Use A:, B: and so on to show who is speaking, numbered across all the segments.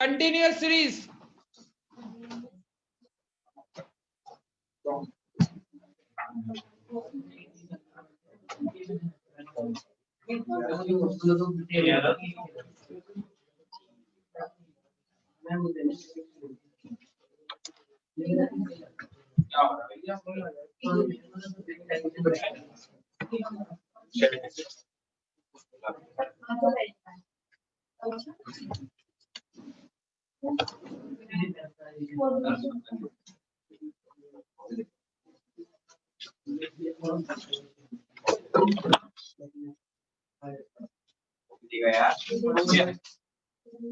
A: Continuous series.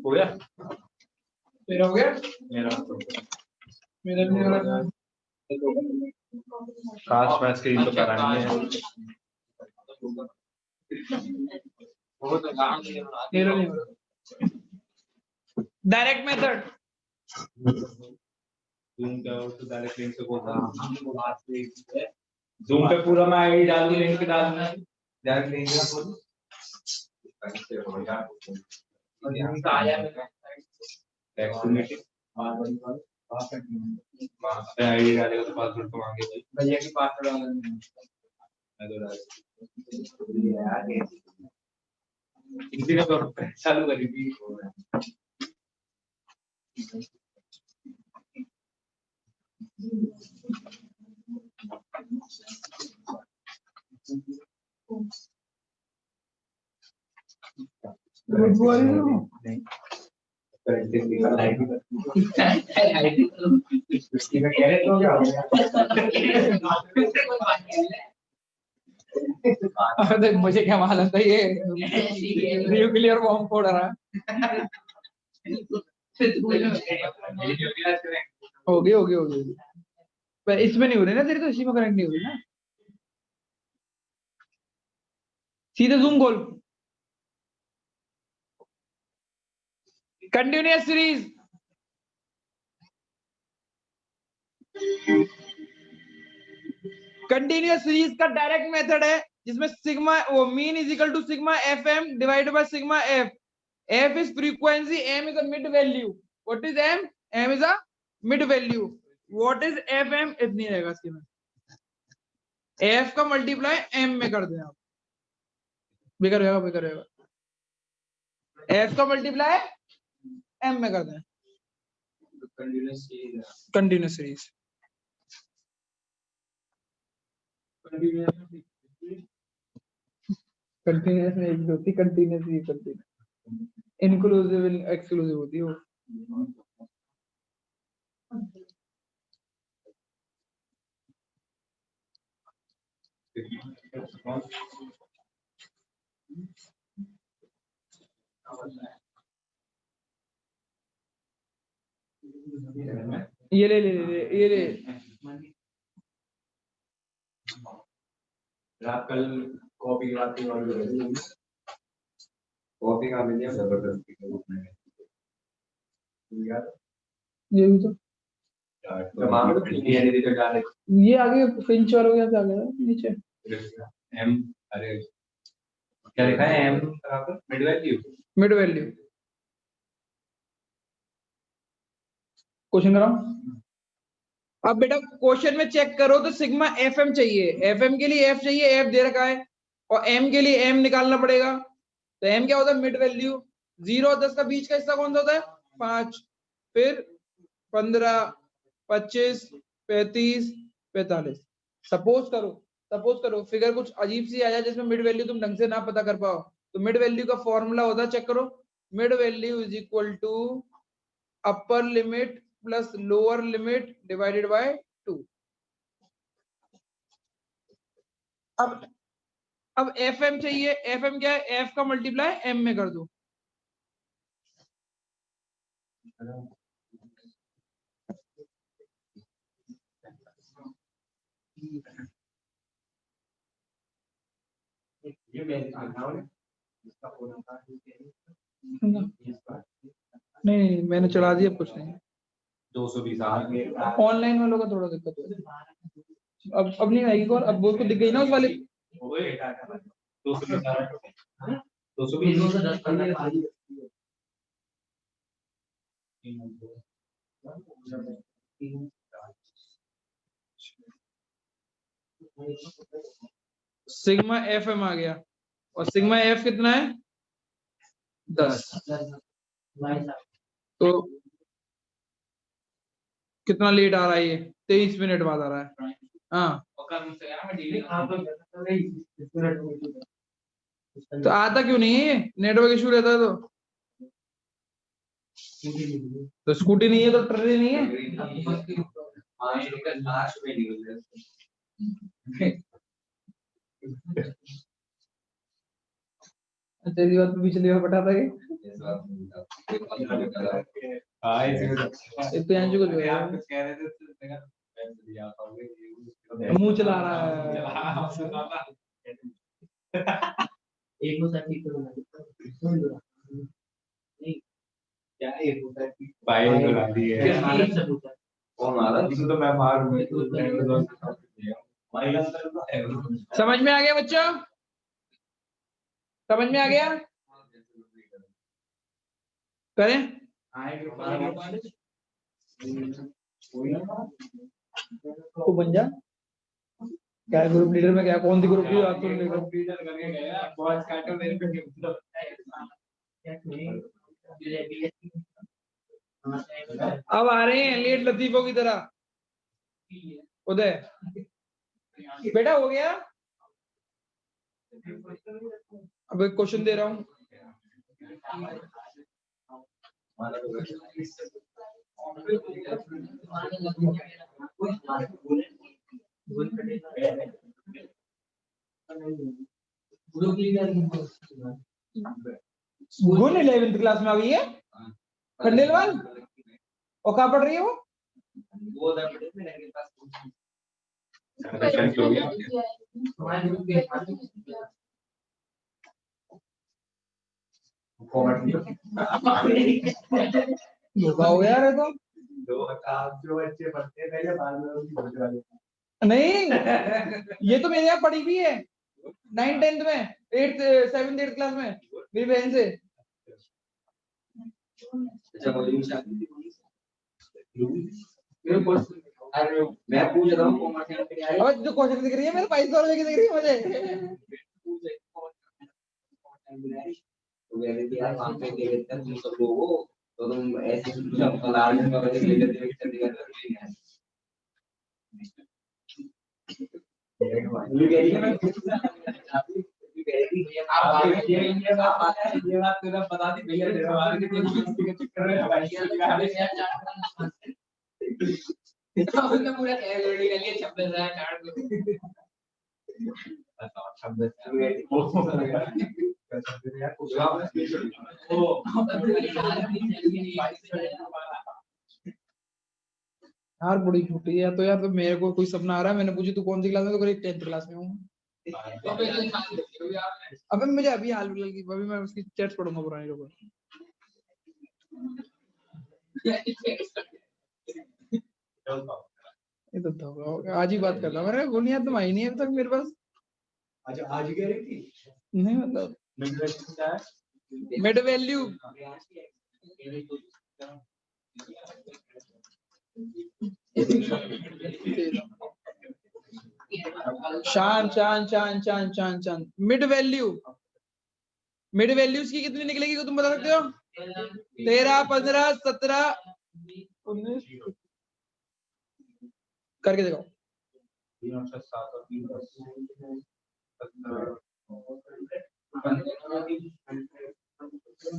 A: हो गया तेरा हो गया मेरा नहीं हो रहा। काश मैं स्क्रीन तो करानी है। डायरेक्ट मेथड जूम तो डायरेक्ट लिंक से बोल रहा हूं। जूम पे पूरा मैं आईडी डाल दूं, लिंक डाल दूं, डायरेक्ट लिंक से बोल आईडी डालेगा तो पासवर्ड तो मांगेगा भैया की पासवर्ड इसी ने तो चालू करी थी। मुझे क्या मालूम था ये न्यूक्लियर बॉम्ब फोड़ रहा। होगी पर इसमें नहीं हो रही ना तेरी, तो इसी में कनेक्ट नहीं हो रही ना। सीधे जूम खोल। Continuous series. कंटिन्यूअस सीरीज का डायरेक्ट मेथड है जिसमें सिग्मा वो mean is equal to sigma F M divided by sigma F. F is frequency, M is a mid value. What is M? M is a mid value. What is F M? इतनी रहेगा इसकी में। F का multiply M में कर दें आप, बेकार होगा। एफ का मल्टीप्लाई एम में कर दें। कंटिन्यूअस सीरीज कंटिन्यूअस में एक होती, कंटिन्यूअसली कंटिन्यूअस इंक्लूसिव एक्सक्लूसिव होती है वो। ये ले रात कल कॉपी आती और कॉपी का मिल गया जबरदस्ती के रूप में यार। ये भी तो ये आगे फिंच वालों के साथ आ गया नीचे एम। अरे क्या लिखा है एम बराबर मिड वैल्यू। क्वेश्चन कराओ। अब बेटा क्वेश्चन में चेक करो तो सिग्मा एफ एम चाहिए, एफ एम के लिए एफ चाहिए, एफ दे रखा है, और एम के लिए एम निकालना पड़ेगा। तो एम क्या होता है? Mid value. 0 और 10 का बीच का हिस्सा कौन सा होता है? 5, फिर 15, 25, 35, 45। सपोज करो फिगर कुछ अजीब सी आ जाए जिसमें मिड वैल्यू तुम ढंग से ना पता कर पाओ, तो मिड वैल्यू का फॉर्मूला होता है, चेक करो, mid value is equal to upper limit plus lower limit divided by 2। अब एफ एम चाहिए, एफ एम क्या है? एफ का मल्टीप्लाई एम में कर दो। नहीं मैंने चढ़ा दिया, कुछ नहीं। 220 ऑनलाइन वालों का थोड़ा दिक्कत है। अब नहीं आएगी कॉल, अब वो को दिख गई ना उस वाले। 220 सिग्मा एफ एम आ गया और सिग्मा एफ कितना है 10। तो कितना लेट आ रहा है ये 23 मिनट बाद आ रहा है। हाँ तो आता क्यों नहीं है ये नेटवर्क इशू रहता है तो स्कूटी नहीं है तो ट्रेन नहीं है। तेरी बात पिछली बार बताता है प्रियांशु को जो है मुंह चला रहा है। एक क्या एक भाई बुला दी है कौन आ रहा है तो मैं बाहर हूं। समझ में आ गया बच्चों समझ में आ गया करें तो बन जा क्या ग्रुप लीडर में क्या कौन सी ग्रुप लीडर करके गया बहुत काटो मेरे को अब आ रहे हैं लेट लतीफों की तरह उदय बेटा हो गया अब एक क्वेश्चन दे रहा हूं गुण 11th क्लास में आ गई है खंडेलवाल और कहाँ पढ़ रही है वो हो यार है तो जो बच्चे पढ़ते हैं पहले बाद में नहीं ये तो मेरे यहाँ पढ़ी भी है 9th 10th में 8th 7th 8th क्लास में मेरी बहन से मैं पूछ रहा हूँ अब जो क्वेश्चन दिख रही है मेरे 500 की दिख रही है मुझे तुम सब लोगों तो तुम ऐसे ये बात तुझे बता दी भैया पूरा यार बड़ी छुट्टी है तो यार तो मेरे को कोई सपना आ रहा है मैंने पूछी तू कौन सी क्लास में तो 10th क्लास में हूँ अबे मुझे अभी हाल फिलहाल की अभी मैं उसकी चैट्स पढ़ूंगा पुरानी लोगों ये तो आज ही बात करता मेरे बुनियाद तो आई नहीं है अभी तक मेरे पास अच्छा आज कह रही थी नहीं मतलब मिड वैल्यू शान शान शान शान शान शान मिड वैल्यूज की कितनी निकलेगी तुम बता सकते हो 13 15 17 19 करके देखो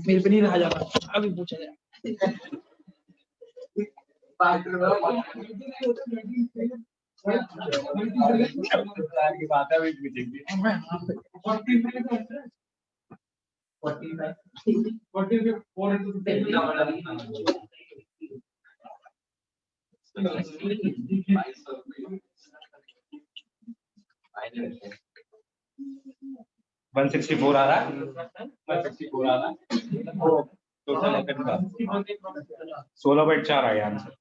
A: मेरे पे नहीं रहा जाता अभी पूछा जाए बात है 164 आ रहा है 164 आ रहा है टोटल 16/4 आया आंसर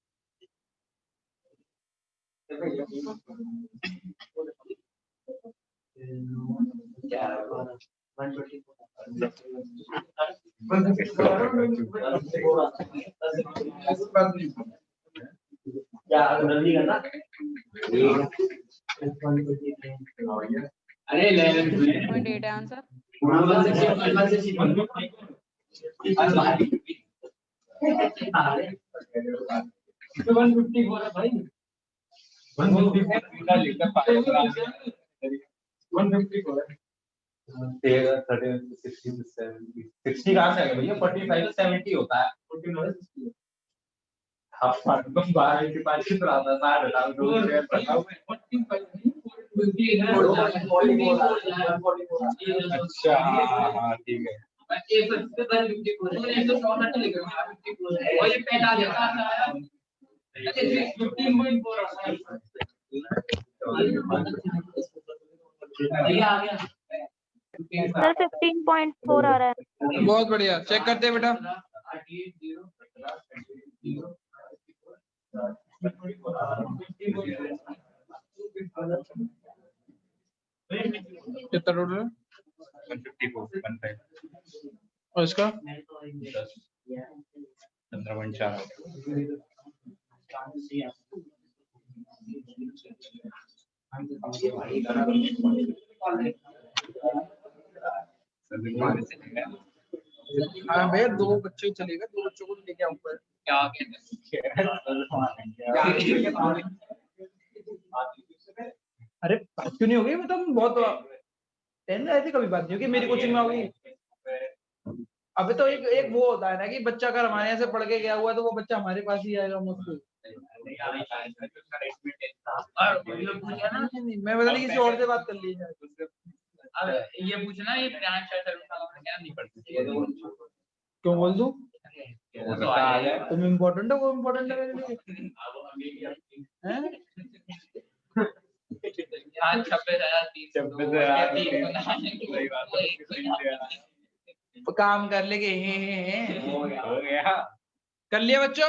B: Data answer.
C: कहाँ से आएगा भैया? 45 से 70 होता है। 12 के 5 की आता है 60 अच्छा हाँ ठीक है।
D: सर 15.4 आ रहा है।
A: बहुत बढ़िया, चेक करते हैं बेटा। कितना टोटल?
C: 154
A: और इसका
C: 15.4
A: हाँ भैया, 2 बच्चे चलेगा, 2 बच्चों को लेके आऊंगा। अरे बात क्यों नहीं होगी? मतलब बहुत ऐसी कभी बात नहीं होगी मेरी कोचिंग में होगी। अबे तो एक वो होता है ना कि बच्चा अगर हमारे यहाँ से पढ़ के गया हुआ तो वो बच्चा हमारे पास ही आएगा मुझसे। मैं पता नहीं किसी और से बात कर ली है।
C: अब ये पूछना, ये ब्रांच है क्या नहीं पढ़ती?
A: क्यों बोल दूं?
C: आ जाए
A: तुम इम्पोर्टेंट है, वो इम्पोर्टेंट है मेरे लिए। हैं?
C: 26,000
A: तो काम कर लेके
C: हो गया।
A: कर लिया बच्चों?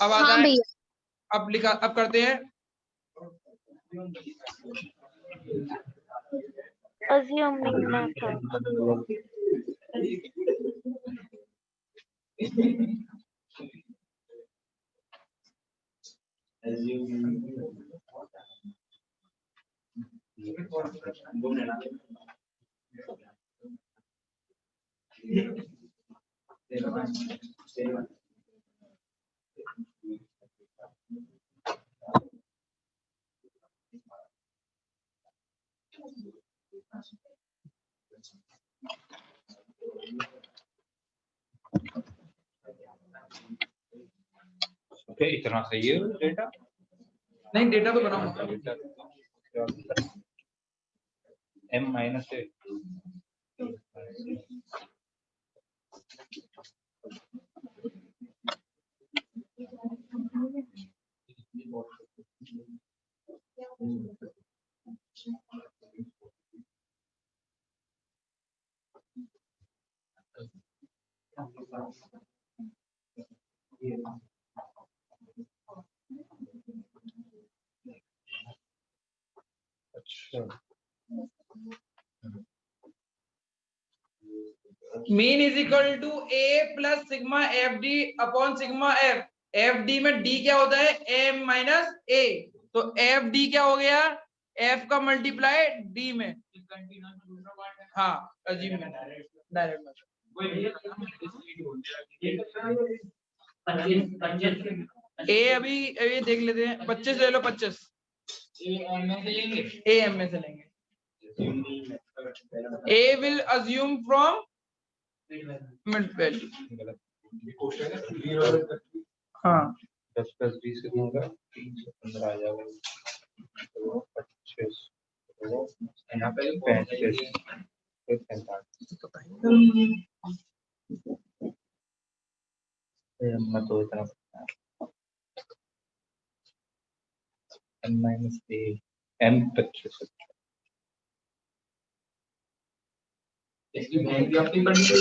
A: अब आता
D: हाँ
A: है,
D: भैया।
A: अब लिखा, अब करते हैं।
D: Assuming method.
C: ओके, इतना सही है डेटा?
A: नहीं, डेटा तो बनाऊंगा।
C: m-a अच्छा।
A: Mean is equal to a plus sigma F D upon sigma F. F D में डी क्या होता है? m minus a। तो एफ डी क्या हो गया? f का मल्टीप्लाई d में। हाँ, अजीब में डायरेक्ट ए। अभी ये देख लेते हैं। 25 ले लो, 25 ए एम में से लेंगे। A will assume from mid value. हाँ,
C: 10 + 20 कितना होगा? 3 से 15 आ जाएगा। 25 यहाँ पे 35 मत हो इतना m-a m 25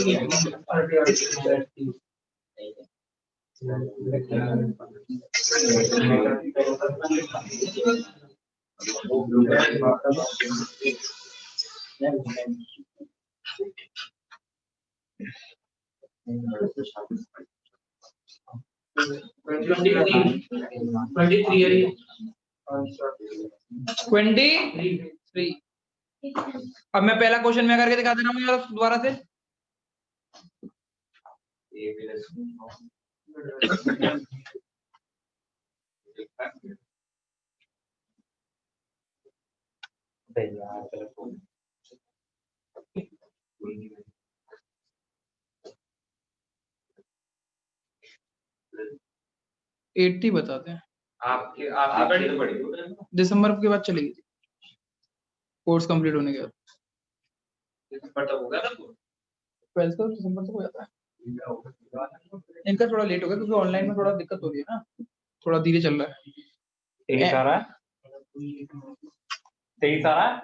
A: ये 23। अब मैं पहला क्वेश्चन में करके दिखा दे रहा हूँ यार दोबारा से। एट्टी बताते हैं।
C: आपकी बड़ी
A: दिसंबर के बाद चलेगी कोर्स कंप्लीट होने के बाद।
C: दिसंबर तक हो गया था
A: 12 तो दिसंबर तक हो जाता है। इनका थोड़ा लेट हो गया क्योंकि ऑनलाइन में थोड़ा दिक्कत हो रही है ना, थोड़ा धीरे चल रहा है।
B: 23 आ रहा है, 23 आ रहा है।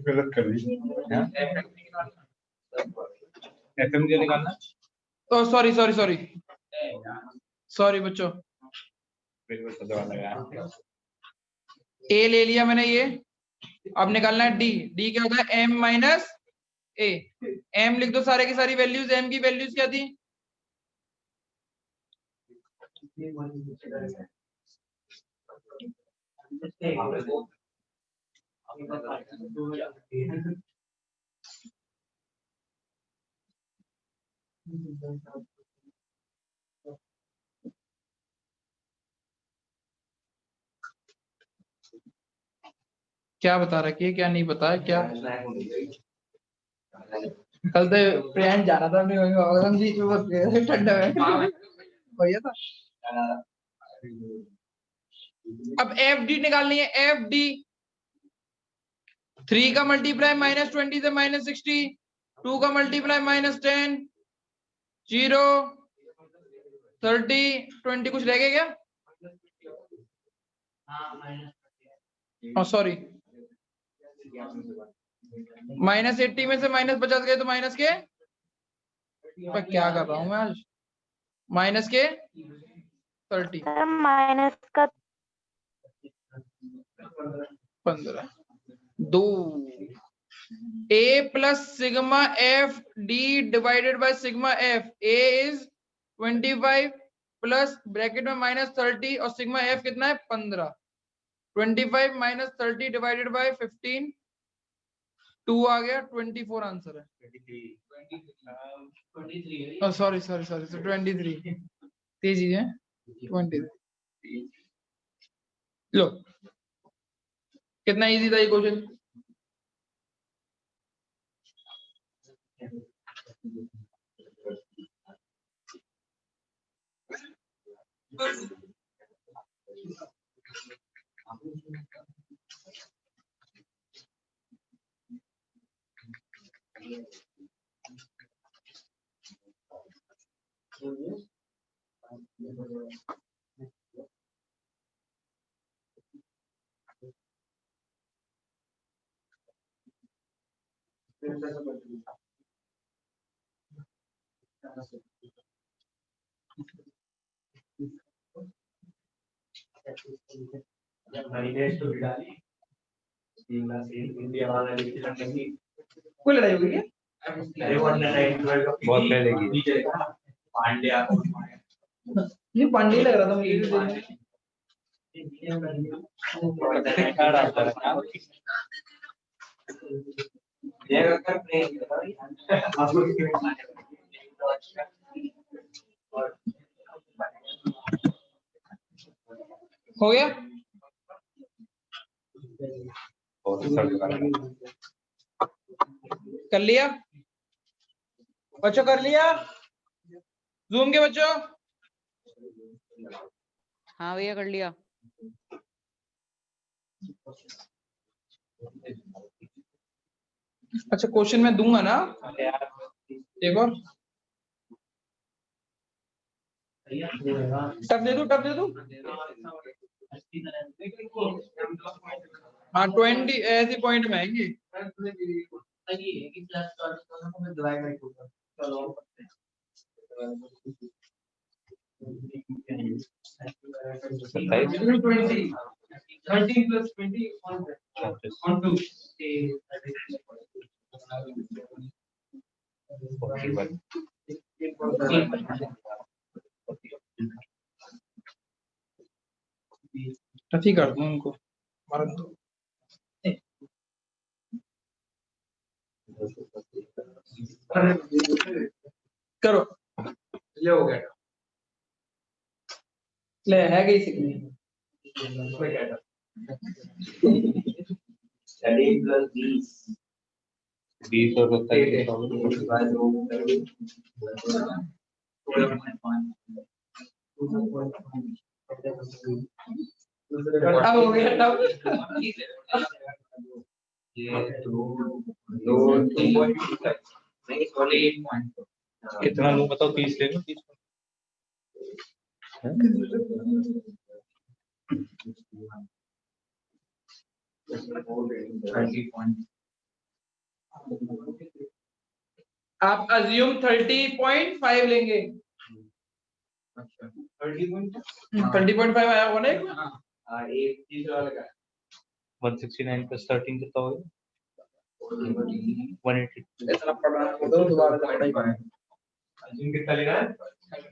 B: गलत कर दी एफएम के निकालना।
A: तो सॉरी सॉरी सॉरी सॉरी बच्चों, ए ले लिया मैंने ये। अब निकालना है डी। डी क्या होता है? एम माइनस ए। एम लिख दो सारे की सारी वैल्यूज। एम की वैल्यूज क्या थी? क्या बता रखी है, क्या नहीं पता है क्या? कल तो प्रियांश जा रहा था अपने बीच में बस गए ठंडा में भैया था। अब एफ डी निकालनी है। एफ डी 3 का मल्टीप्लाई -20 से -60, 2 का मल्टीप्लाई -10, 0, 30, 20 कुछ रह गया क्या? सॉरी -80 में से -50 गए तो माइनस के, पर क्या कर रहा हूं मैं आज, माइनस के 30,
D: सर माइनस का
A: 15, 2 a plus sigma F D divided by sigma F. a is 25 plus bracket में -30 और सिग्मा एफ कितना है? 15। 25 -30 डिवाइडेड बाय 15, 2 आ गया, 24 आंसर है। सॉरी सॉरी सॉरी 23 तेजी है 23। लो कितना इजी था ये क्वेश्चन। कोई लड़ाई हो गई क्या?
B: बहुत पहले की
C: पांड्या
A: ये पांडे लग रहा था मुझे भी देखने हो गया। कर लिया बच्चों, कर लिया जूम के बच्चों?
E: हाँ भैया कर लिया।
A: अच्छा क्वेश्चन मैं दूंगा ना एक और? टब दे दूं? हाँ 20 ऐसे पॉइंट में आएंगे।
B: सत्ताईस
C: 13 plus 20 on 2.
B: 41
A: टफी कर दूं उनको मारन दो करो
C: ले हो गया
A: ले है गई सिग्नल
C: 13 plus 20
B: 20 और 27
A: अब हो गया तब
C: ये 2 नहीं सॉरी 8 पॉइंट
B: कितना लूं बताओ 30 ले लो 30
A: आप अज्यूम 30.5 लेंगे 30.5 आया होगा ना एक में?
C: एक चीज और लगा
B: 169 plus 13 कितना होगा 180
A: इतना पढ़ा है तो दोबारा से पढ़ाई करें
C: अर्जुन कितना लेगा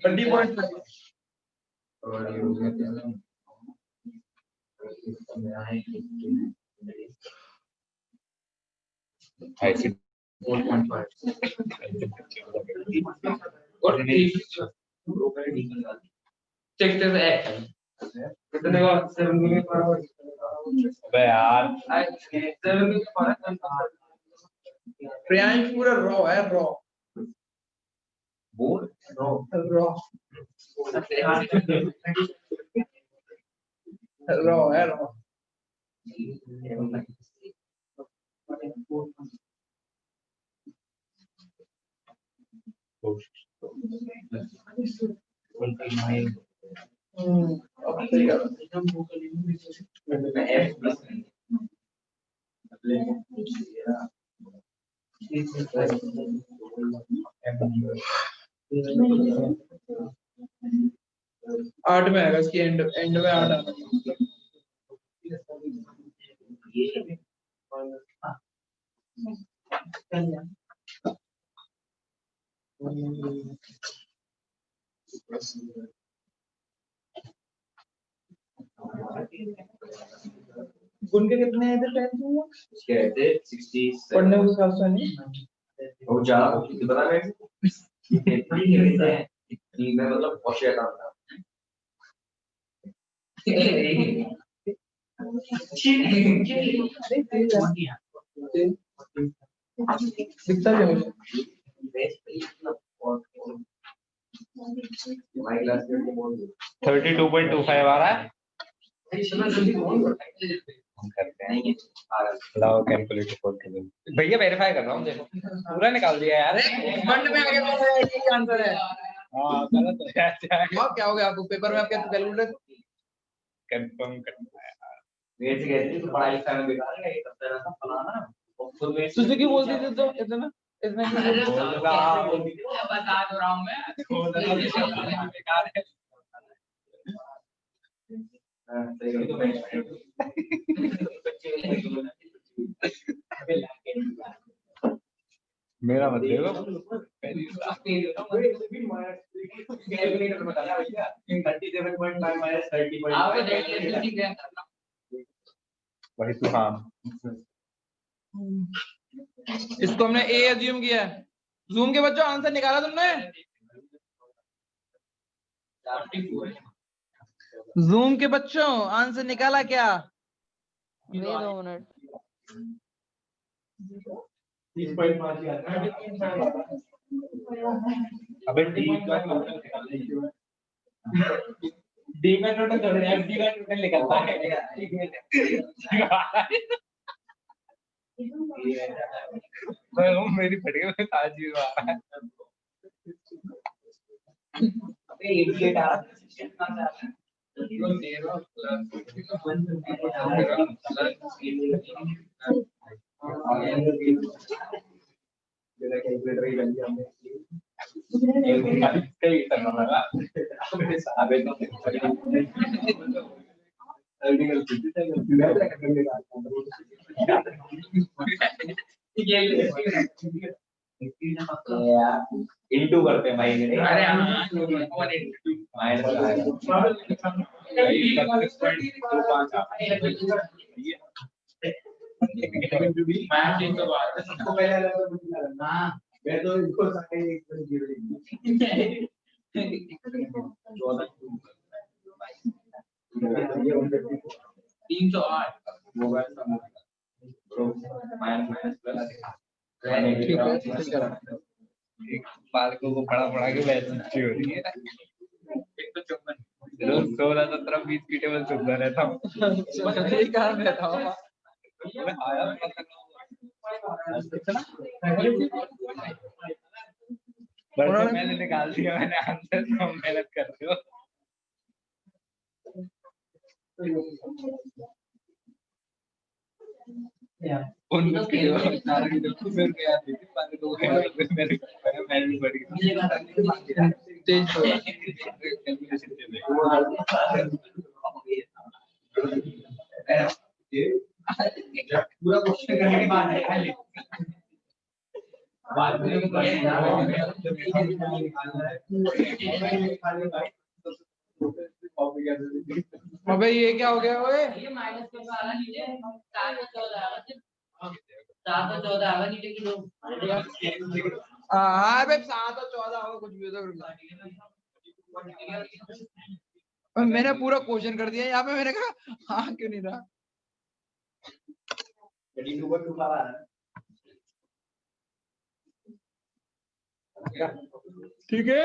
A: 30.5
C: और ये हो गया
B: ऐसे
C: 4.5 और 3 सेक्टर एक कितने का 7 के बराबर
B: अबे यार
C: 7 के बराबर
A: प्रियांश पूरा रॉ है रॉ
C: बोल नो
A: रॉ रॉ है रॉ अब सही कर आठ में आएगा इसकी एंड एंड में 8 आएगा गुण के कितने हैं इधर
C: कहते 60
A: पढ़ने को खास नहीं
C: वो ज्यादा कितने बता रहे हैं मैं मतलब बहुत शेयर करता
A: दिखता है मुझे
C: माय क्लास में
B: 32.25 आ रहा है हम करते हैं लाओ कैलकुलेटर खोल के दो भैया वेरीफाई कर रहा हूँ देखो पूरा निकाल दिया यार
A: मंड में आगे तो यही आंसर है
B: हाँ गलत हो जाता है
A: और क्या हो गया आपको पेपर में आपके कैलकुलेटर
B: कंफर्म करना है
C: वेट से कहती तो पढ़ाई लिखाई में बेकार है एक हफ्ता रहा फलाना और खुद में
A: सुजुकी बोलती थी तो इतना इतना
C: बता तो रहा हूँ मैं बेकार है
B: मेरा मत देखो वही तो हाँ
A: इसको हमने ए अज्यूम किया है जूम के बच्चों आंसर निकाला तुमने जूम के बच्चों आंसर निकाला क्या
D: 2 मिनट
B: अबे डी का टोटल कर रहे हैं डी का टोटल निकलता है मेरी फट गई आज ही आ रहा है
C: अबे 88 आ रहा है
B: कई करना लगा अबे तो इंटू करते हैं भाई अरे मैं तो इनको सारे एकदम जीरो 308 मोबाइल का माइनस प्लस पालकों को पढ़ा के बैच अच्छी हो रही है एक तो 54 रोज 16-17-20 की टेबल चुपता रहता हूँ यही कारण रहता हूँ आया मैंने निकाल दिया मैंने आंसर तो मेहनत कर रहे हो उन उसकी सारा की तो फिर मैं याद नहीं पानी तो मैंने भी पढ़ी तेज पूरा क्वेश्चन करने के बाद है बाद में अबे ये क्या हो गया ओए ये माइनस का आ रहा नीचे 7 और 14 आ रहा नीचे की दो हां बे 7 और 14 होगा कुछ भी तो मैंने पूरा क्वेश्चन कर दिया यहाँ पे मैंने कहा हाँ क्यों नहीं रहा ठीक है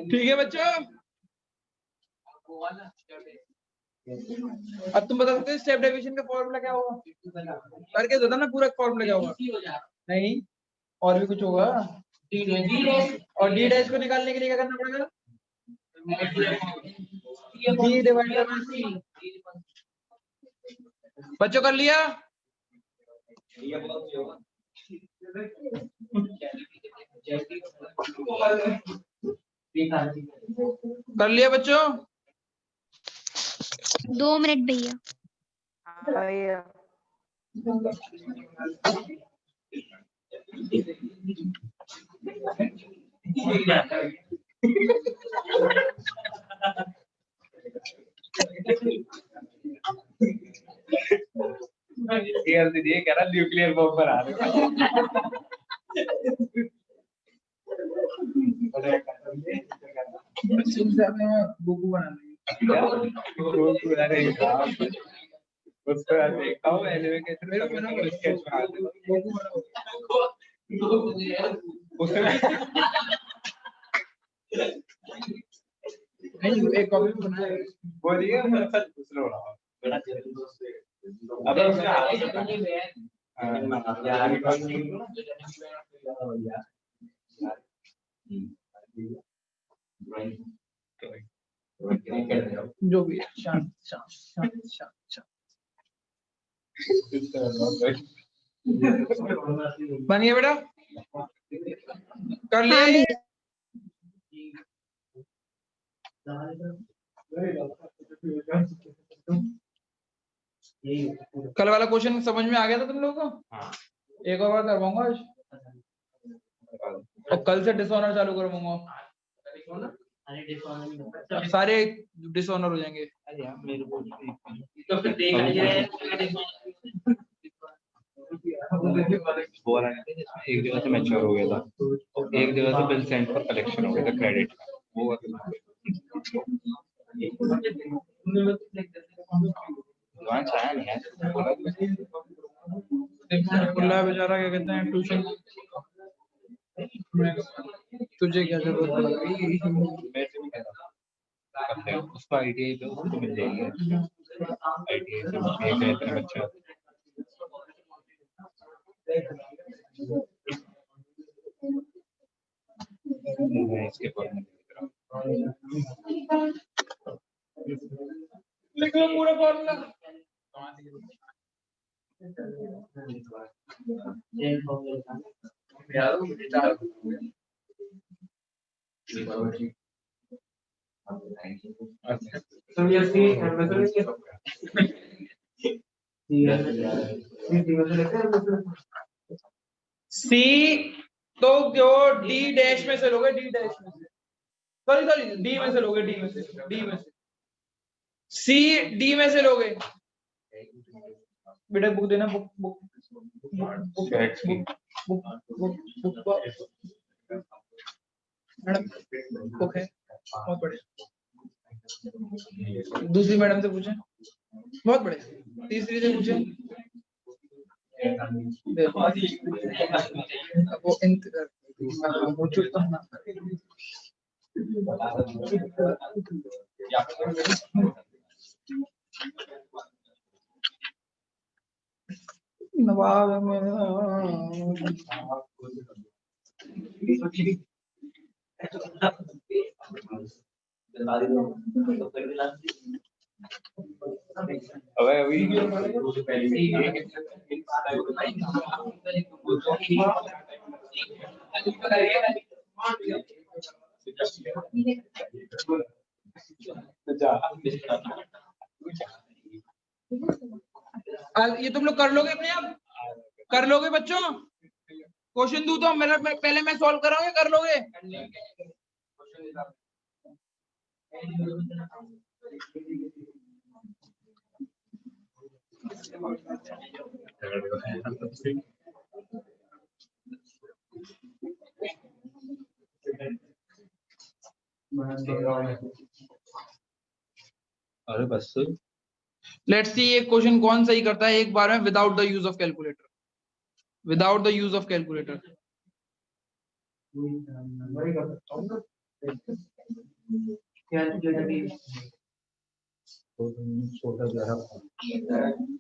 B: ठीक है बच्चों अब तुम बता सकते हो स्टेप डेविएशन का फॉर्मूला क्या होगा करके बता ना पूरा फॉर्मूला क्या होगा नहीं और भी कुछ होगा और डी डैश को निकालने के लिए क्या करना पड़ेगा डी डिवाइडेड बाय सी बच्चों कर लिया कर लिया बच्चों
D: 2 मिनट भैया
E: भैया
B: ये कह रहा न्यूक्लियर बम पर आ रहा
A: गोकू बना
B: अरे उसको देखता हूँ एनिमे के थ्रू मैं स्केच बना उसमें
A: नहीं एक कॉपी बनाया
B: बोलिए मैं सच पूछ रहा हूँ अब
A: जो भी शांत शांत शांत शांत शांत बन गया बेटा कर लिया
D: हाँ
A: ये कल वाला क्वेश्चन समझ में आ गया था तुम लोगों को
B: हाँ
A: एक और बार करवाऊंगा आज और कल से डिसऑनर चालू करवाऊंगा सारे डिसऑनर हो जाएंगे
C: तो फिर देख
B: बोला एक जगह से मैच्योर हो गया था एक जगह से बिल सेंड पर कलेक्शन हो गया था क्रेडिट वो छाया नहीं है
A: खुला बेचारा क्या कहते हैं ट्यूशन तुझे क्या जरूरत पड़ गई
B: उसको आईटीआई पे उसको मिल जाएगी आईटीआई से एक है इतने बच्चे इसके
A: लिख लो पूरा फॉर्मूला
B: यार वो चार
C: So we are seeing
A: सी तो जो डी डैश में से लोगे, डी डैश में से, सॉरी डी में से लोगे, डी में से, डी में से, सी डी में से लोगे। बेटा बुक देना, book book book book book madam book है, बहुत बढ़िया। दूसरी मैडम से पूछें, बहुत बढ़िया। तीसरी से पूछें, वो चुटता ना। नवाब
B: अबे अभी
A: ये तुम लोग कर लोगे अपने आप, कर लोगे बच्चों? क्वेश्चन दू तो मेरा पहले मैं सॉल्व कराऊंगा, कर लोगे?
B: अरे बस
A: लेट्स सी ये क्वेश्चन कौन सही करता है एक बार में without the use of calculator, without the use of calculator.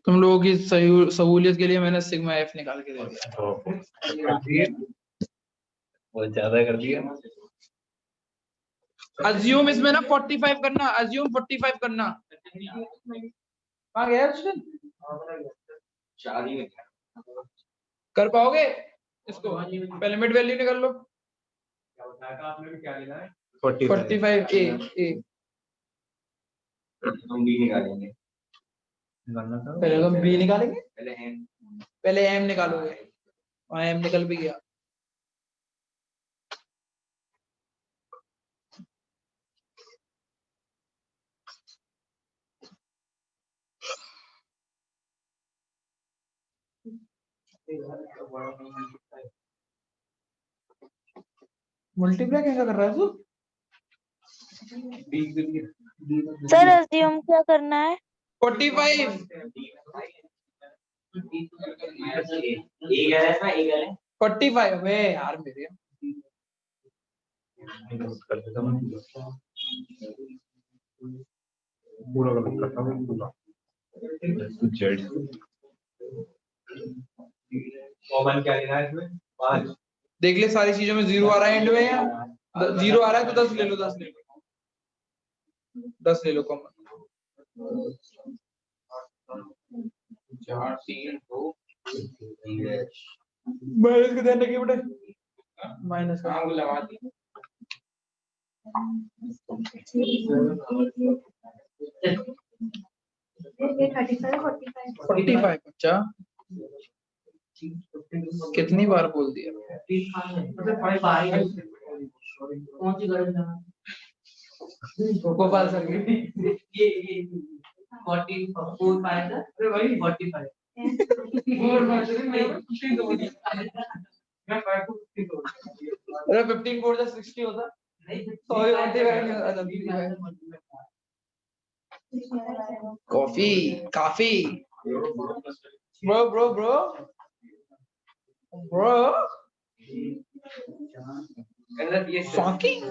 A: तुम लोगों की सहूलियत के लिए मैंने सिग्मा एफ निकाल के दे दिया।
B: बहुत ज्यादा कर दिया।
A: अज्यूम इसमें ना 45 करना, अज्यूम 45 करना। कहाँ गया अर्जुन? कर पाओगे इसको? पहले मिड वैल्यू निकाल लो। 45 ए
C: हम बी निकालेंगे।
A: पहले हम बी निकालेंगे, पहले एम निकालोगे, वहां एम निकल भी गया। मल्टीप्लाई कैसा कर रहा है तू?
D: सर अज्यूम क्या करना है?
A: 45 45 वे यार मेरे
B: पूरा गलत करता हूँ पूरा। जेड
C: कॉमन क्या लेना है इसमें? 5
A: देख ले सारी चीजों में जीरो आ रहा है एंड में, या जीरो आ रहा है तो 10 ले लो, 10 ले लो, 10 ले लो कॉमन।
C: 4 3 2
A: माइनस का ध्यान रखिए बेटा, माइनस का
C: लगा दी।
A: Forty five. अच्छा कितनी बार बोल दिया? गोपाल सर
E: ये 44 5 अरे भाई 45
A: अरे 15 4 जा 60 होता। सॉरी 45 कॉफी काफी bro bro bro bro shocking.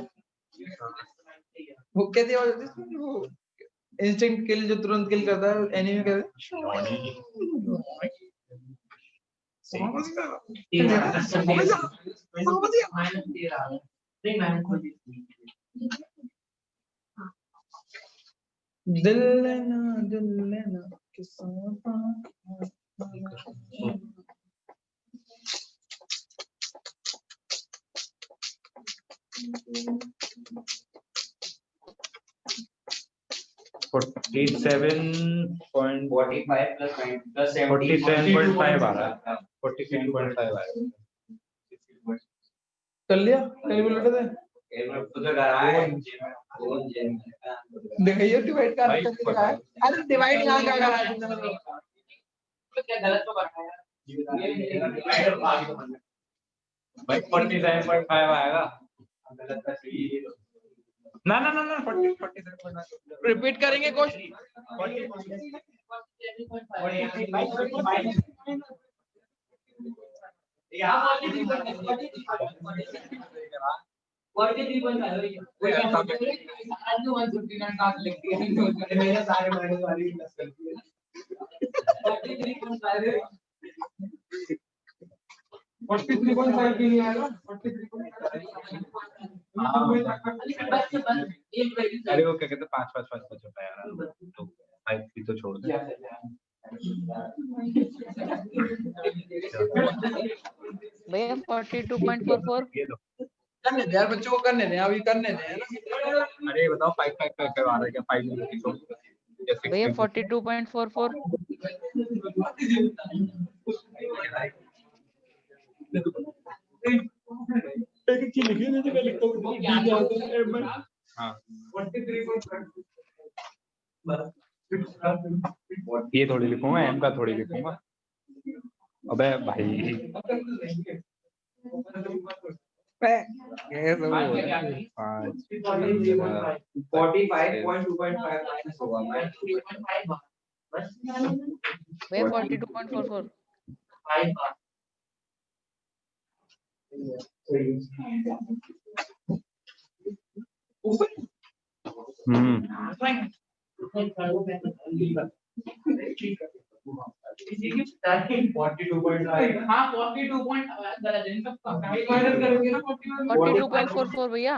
A: वो कहते हैं वो इंस्टेंट किल जो तुरंत किल करता है एनिमे कहते दिल लेना किस्सा
B: $47.5
C: 45 plus 9 plus
B: 47.5 आ रहा है 46.5 आ रहा है
A: कर लिया कैलकुलेटर से
C: तो लगाया
A: देखिए डिवाइड कर
B: भाई,
A: सकते हैं अरे डिवाइड कहां का करा है
E: क्या गलत तो बताया
B: भाई 47.5 आएगा ना 47.5
A: रिपीट करेंगे क्वेश्चन
E: यहाँ
A: 43.5 के लिए आएगा
B: अरे वो क्या कहते 5 होता है यार तो 5 भी तो छोड़ दे
F: भैया 42.44
B: ये लो
A: करने दे यार बच्चों को करने दे अभी करने दे है ना
B: अरे ये बताओ 5 करवा रहा है क्या 5 भी छोड़ दो
F: भैया 42.44
A: एक चीज लिखी नहीं तो मैं लिखता हूं
B: हाँ ये थोड़ी लिखूंगा एम का थोड़ी लिखूंगा अबे भाई ये सब
C: 45.2.5 minus होगा
F: भैया 42.44
E: हाँ
F: 42.44 भैया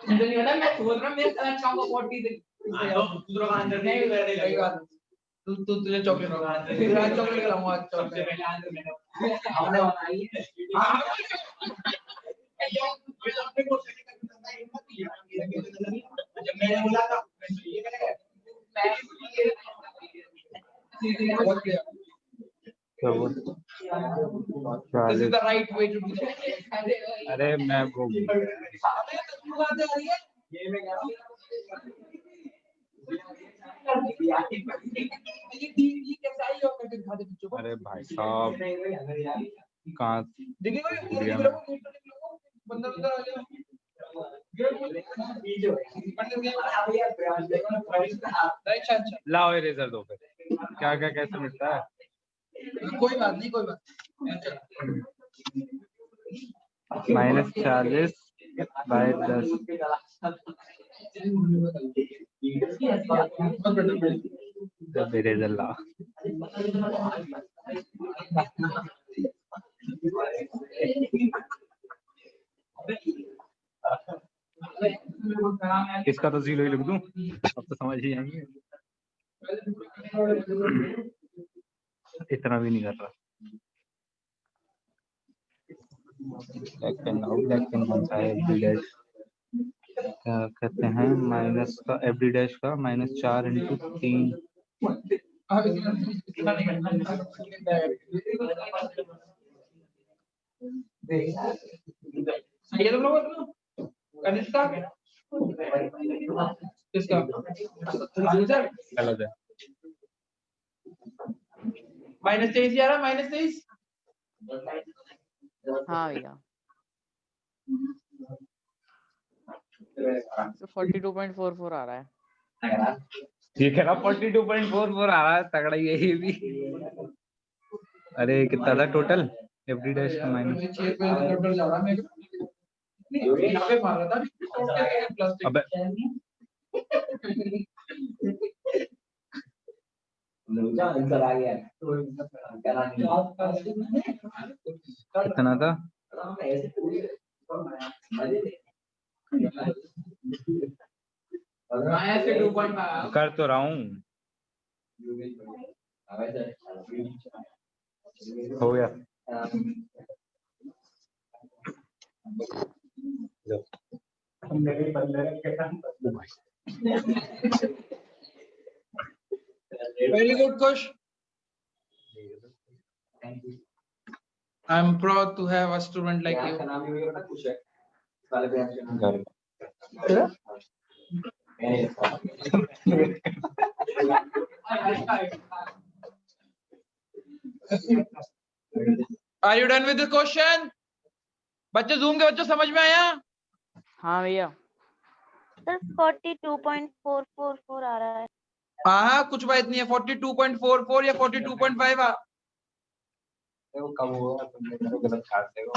E: मैं सोच रहा मेरे साथ चाहूंगा 40 दूसरों का आंसर नहीं
A: सही बात तू तुझे चॉकलेट आज चॉकलेट खिलाऊंगा आज
E: सबसे
A: चॉकलेट
E: पहले आंसर मैंने हमने बनाई है जब मैंने बोला था
A: This is the right way to do it.
B: अरे मैं वो अरे भाई साहब कहाँ
A: देखिए
B: भूल गया
A: बंदा बंदा आ गया अच्छा अच्छा
B: लाओ इरेजर दो फिर क्या क्या कैसे मिलता है
A: कोई बात नहीं कोई बात
B: -40 बाय 10 जब इरेजर लाओ इसका तो 0 ही लिख दूं अब तो समझ ही आएंगे इतना भी नहीं कर रहा ब्लैक पेन कौन सा है एफडी डैश क्या कहते हैं माइनस का एफडी डैश का -4 × 3
A: सही है तुम लोग कनिष्का किसका आंसर
B: गलत है
A: -23 आ रहा -23
F: हाँ भैया तो 42.44 आ रहा है
B: ठीक है ना 42.44 आ रहा है तगड़ा ये भी अरे कितना था टोटल एफडी डैश का माइनस
A: टोटल जा रहा है मेरे यहाँ पे मार रहा था प्लस
B: अबे
C: आंसर आ गया
B: कितना था
E: -2.5
B: कर तो रहा हूँ हो गया
A: Very good, Kush. I'm proud to have a student like you.
C: नाम ही बता कुछ है साले पे action
A: Are you done with the question? बच्चे जूम के बच्चों समझ में आया?
F: हाँ भैया।
D: सर 42.444 आ रहा है।
A: हाँ कुछ बात नहीं है 42.44 या 42.5
B: वो कम होगा तुमने गलत छाट देगा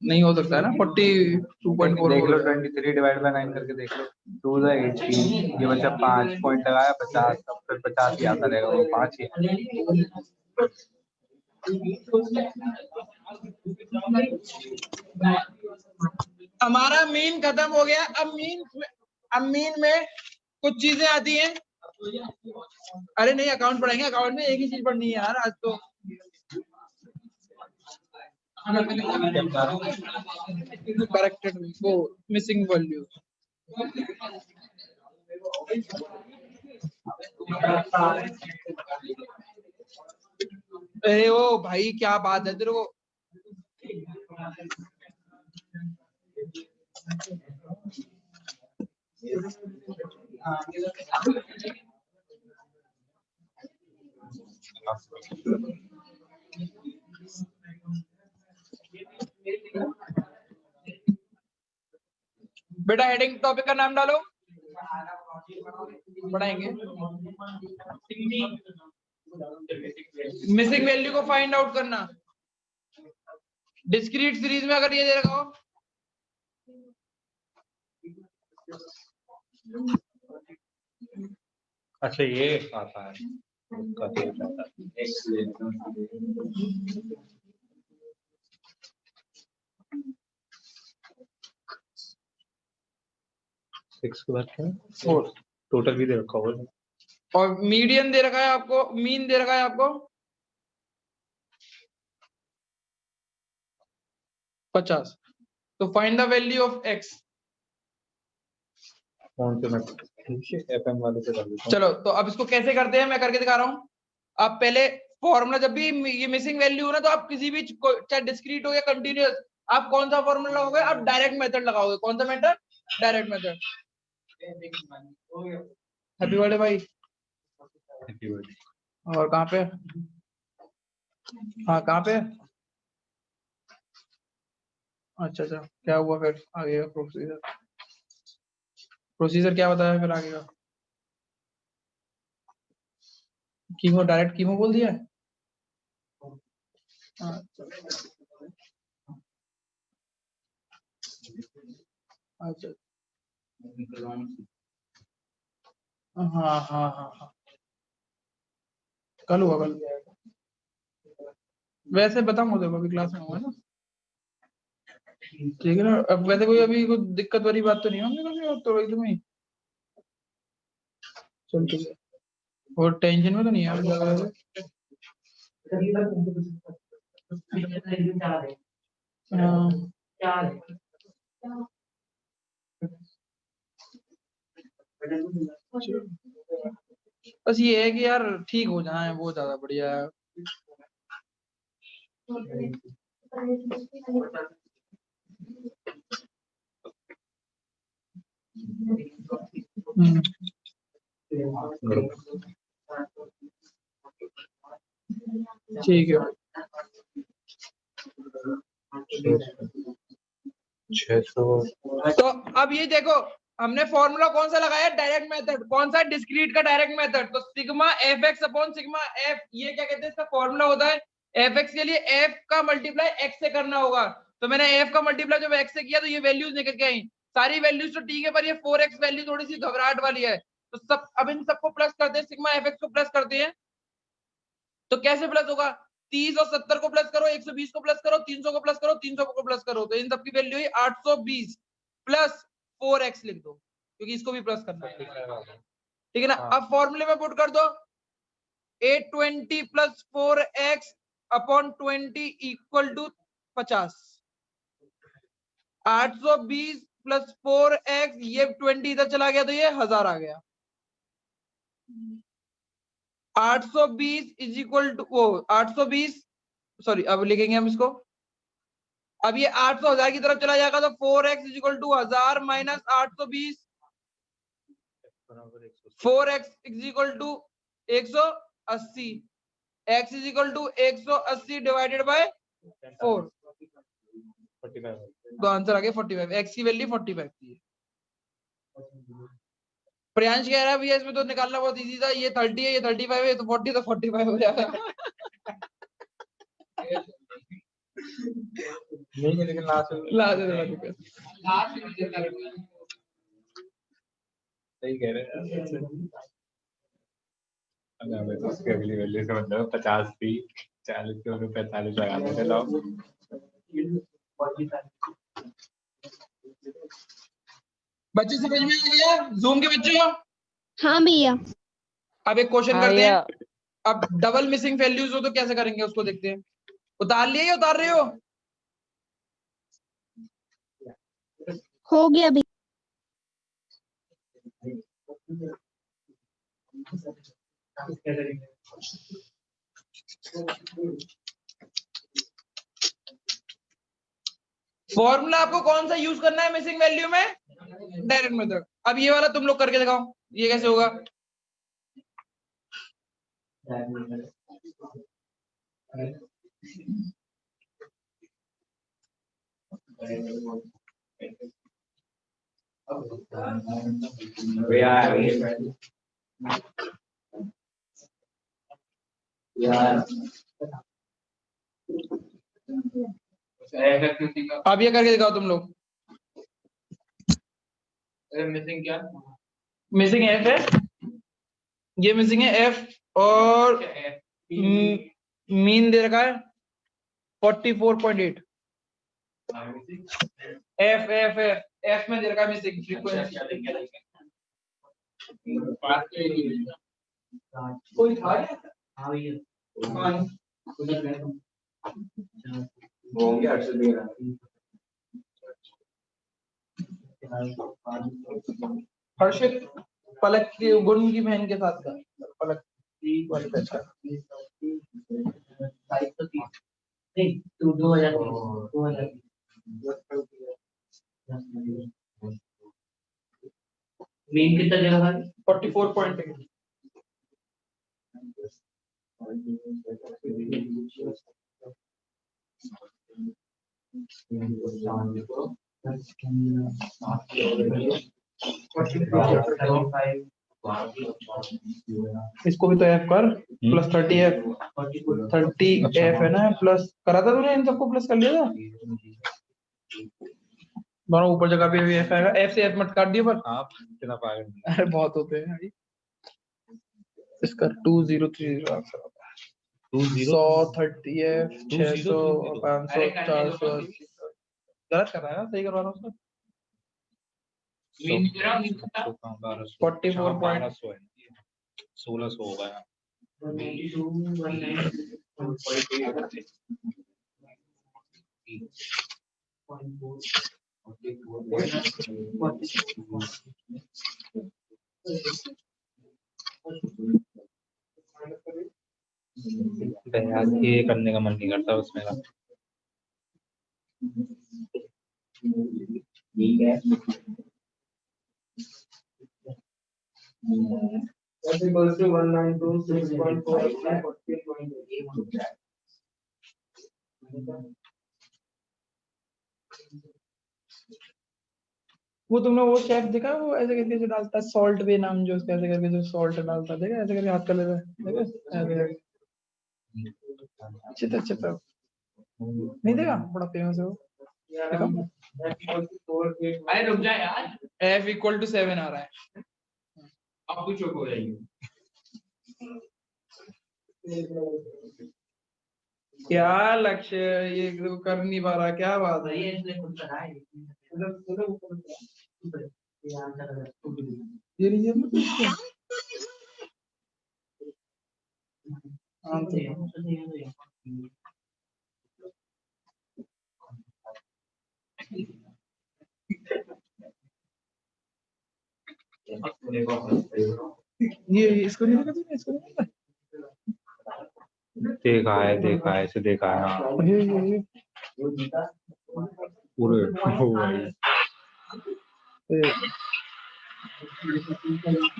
A: नहीं हो सकता है ना 42.4
B: देख लो 23 डिवाइड बाय 9 करके देख लो 2 द 18 ये बच्चा 5 पॉइंट लगाया 50 अब फिर 50 ही आता रहेगा वो 5 ही है
A: हमारा मीन खत्म हो गया। अब मीन में कुछ चीजें आती हैं। अरे नहीं अकाउंट पढ़ाएंगे अकाउंट में एक ही चीज पढ़नी है यार आज तो करेक्टेड वो मिसिंग वैल्यू अरे ओ भाई क्या बात है तेरे को बेटा हेडिंग टॉपिक का नाम डालो पढ़ाएंगे मिसिंग वैल्यू को फाइंड आउट करना डिस्क्रीट सीरीज में अगर ये दे रखा हो
B: अच्छा ये आता है सिक्स के बाद क्या और टोटल भी दे रखा होगा
A: और मीडियन दे रखा है आपको मीन दे रखा है आपको 50 तो find the value of x
B: कौन से मैं एफएम वाले से कर लेता हूं
A: चलो तो अब इसको कैसे करते हैं मैं करके दिखा रहा हूं आप पहले फॉर्मूला जब भी ये मिसिंग वैल्यू हो ना तो आप किसी भी चाहे डिस्क्रीट हो या कंटिन्यूअस आप कौन सा फॉर्मूला लगाओगे आप डायरेक्ट मेथड लगाओगे कौन सा method direct method happy birthday भाई
B: हैप्पी बर्थडे
A: और कहाँ पे हाँ कहाँ पे अच्छा अच्छा क्या हुआ फिर आगे का प्रोसीजर क्या बताया फिर आगे का कीमो डायरेक्ट कीमो बोल दिया है अच्छा हाँ हाँ हाँ हाँ कल हुआ कल वैसे बताऊंगा देखो अभी क्लास में हुआ ना ठीक है ना अब वैसे कोई अभी कोई दिक्कत वाली बात तो नहीं होगी कभी तो एकदम ही चल ठीक है और टेंशन में तो नहीं है अभी ज्यादा बस ये है कि यार ठीक हो जाए वो ज्यादा बढ़िया है ठीक है
B: 600
A: तो अब ये देखो हमने फॉर्मूला कौन सा लगाया डायरेक्ट मेथड कौन सा डिस्क्रीट का डायरेक्ट मेथड तो sigma F x upon sigma F ये क्या कहते हैं इसका फॉर्मूला होता है एफ एक्स के लिए एफ का मल्टीप्लाई एक्स से करना होगा तो मैंने एफ का मल्टीप्लाई जब एक्स से किया तो ये वैल्यूज निकल के आई सारी वैल्यूज तो ठीक है पर ये 4x वैल्यू थोड़ी सी घबराहट वाली है तो सब अब इन सबको प्लस करते हैं सिग्मा एफ एक्स को प्लस करते हैं तो कैसे प्लस होगा 30 और 70 को प्लस करो 120 को प्लस करो 300 को प्लस करो 300 को प्लस करो तो इन सबकी वैल्यू हुई 820 प्लस 4x लिख दो क्योंकि इसको भी प्लस करना है ठीक है ना अब फॉर्मूले में पुट कर दो 820 plus 4x upon 20 equal to 50। 820 plus 4x, ये 20 इधर चला गया तो ये 1000 आ गया। 820 इज इक्वल टू वो 820, सॉरी अब लिखेंगे हम इसको। अब ये 800 1000 की तरफ चला जाएगा तो 4x is equal to 1000 minus 820, 4x is equal to 180, x is equal to 180 divided by 4, तो आंसर आ गया 45। x की वैल्यू 45 थी। प्रियांश कह रहा है भैया इसमें तो निकालना बहुत इजी था, ये 30 है, ये 35 है, तो 40 तो 45 हो जाएगा।
B: नहीं लेकिन लास्ट सही कह रहे हैं। हमें तो उसकी अगली वैल्यू से मतलब 50 थी, 40 के ऊपर 45 लगाते थे लोग।
A: बच्चे समझ में आ गया जूम के बच्चों?
G: हाँ भैया।
A: अब एक क्वेश्चन
F: हाँ
A: करते हैं।
F: भैया,
A: अब डबल मिसिंग वैल्यूज हो तो कैसे करेंगे उसको देखते हैं। उतार लिए या उतार रहे हो?
G: हो गया भैया।
A: फॉर्मूला आपको कौन सा यूज करना है मिसिंग वैल्यू में? Direct method. अब ये वाला तुम लोग करके दिखाओ, ये कैसे होगा? अब ये करके दिखाओ तुम लोग।
B: मिसिंग क्या?
A: मिसिंग एफ है, ये मिसिंग है एफ, और मीन दे रखा है 44.8। एफ एफ एफ एफ में दे रखा है मिसिंग फ्रीक्वेंसी। कोई था
C: होंगे अर्षद भैया।
A: हर्षित पलक की गुण की बहन के साथ था, पलक वाली बैच का।
E: मीन कितना जगह था?
A: 44.8। इसको भी तो एफ कर प्लस 30 एफ है ना, प्लस करा था तूने, इन सबको प्लस कर लिया था दोनों ऊपर जगह पे भी एफ आएगा। एफ से एफ मत काट दियो पर
B: आप कितना पागल?
A: अरे बहुत होते हैं भाई। इसका 2030 आंसर होता है। 130 एफ 600 500 400 गलत कर रहा है ना, सही करवा रहा हूँ उसको।
B: 1600 होगा। ये करने का मन नहीं करता उसमें का।
A: वो तुमने वो शेफ देखा, वो ऐसे करके जो डालता है सॉल्ट वे नाम, जो उसका ऐसे करके जो सॉल्ट डालता है, देखा ऐसे करके हाथ कर लेता है, देखा ऐसे करके। चिता चिता नहीं देखा, बड़ा फेमस है वो।
E: अरे रुक जा यार,
A: F इक्वल टू 7 आ रहा है।
E: अब कुछ हो जाएगी।
A: क्या लक्ष्य, ये तो कर नहीं पा रहा, क्या बात है?
E: ये इसने खुद कहा है।
A: ये रीजन ये इसको नहीं देखा तूने, इसको नहीं देखा?
B: देखा है इसे देखा है हाँ।
A: ये
B: पूरे ओ भाई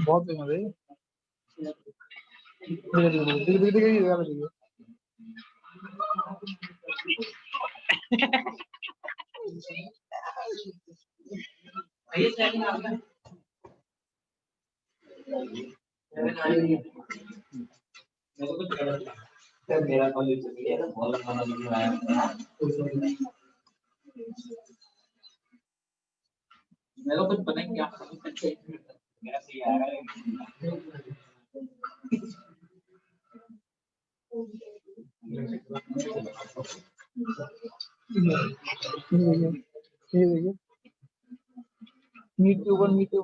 A: बहुत फेमस है। देखिए
C: मेरा कॉलेज है ना बहुत खाना बनाया मेरे को कुछ पता नहीं क्या मेरा सही आ रहा है
A: ये देखिए मीट के ऊपर मीट है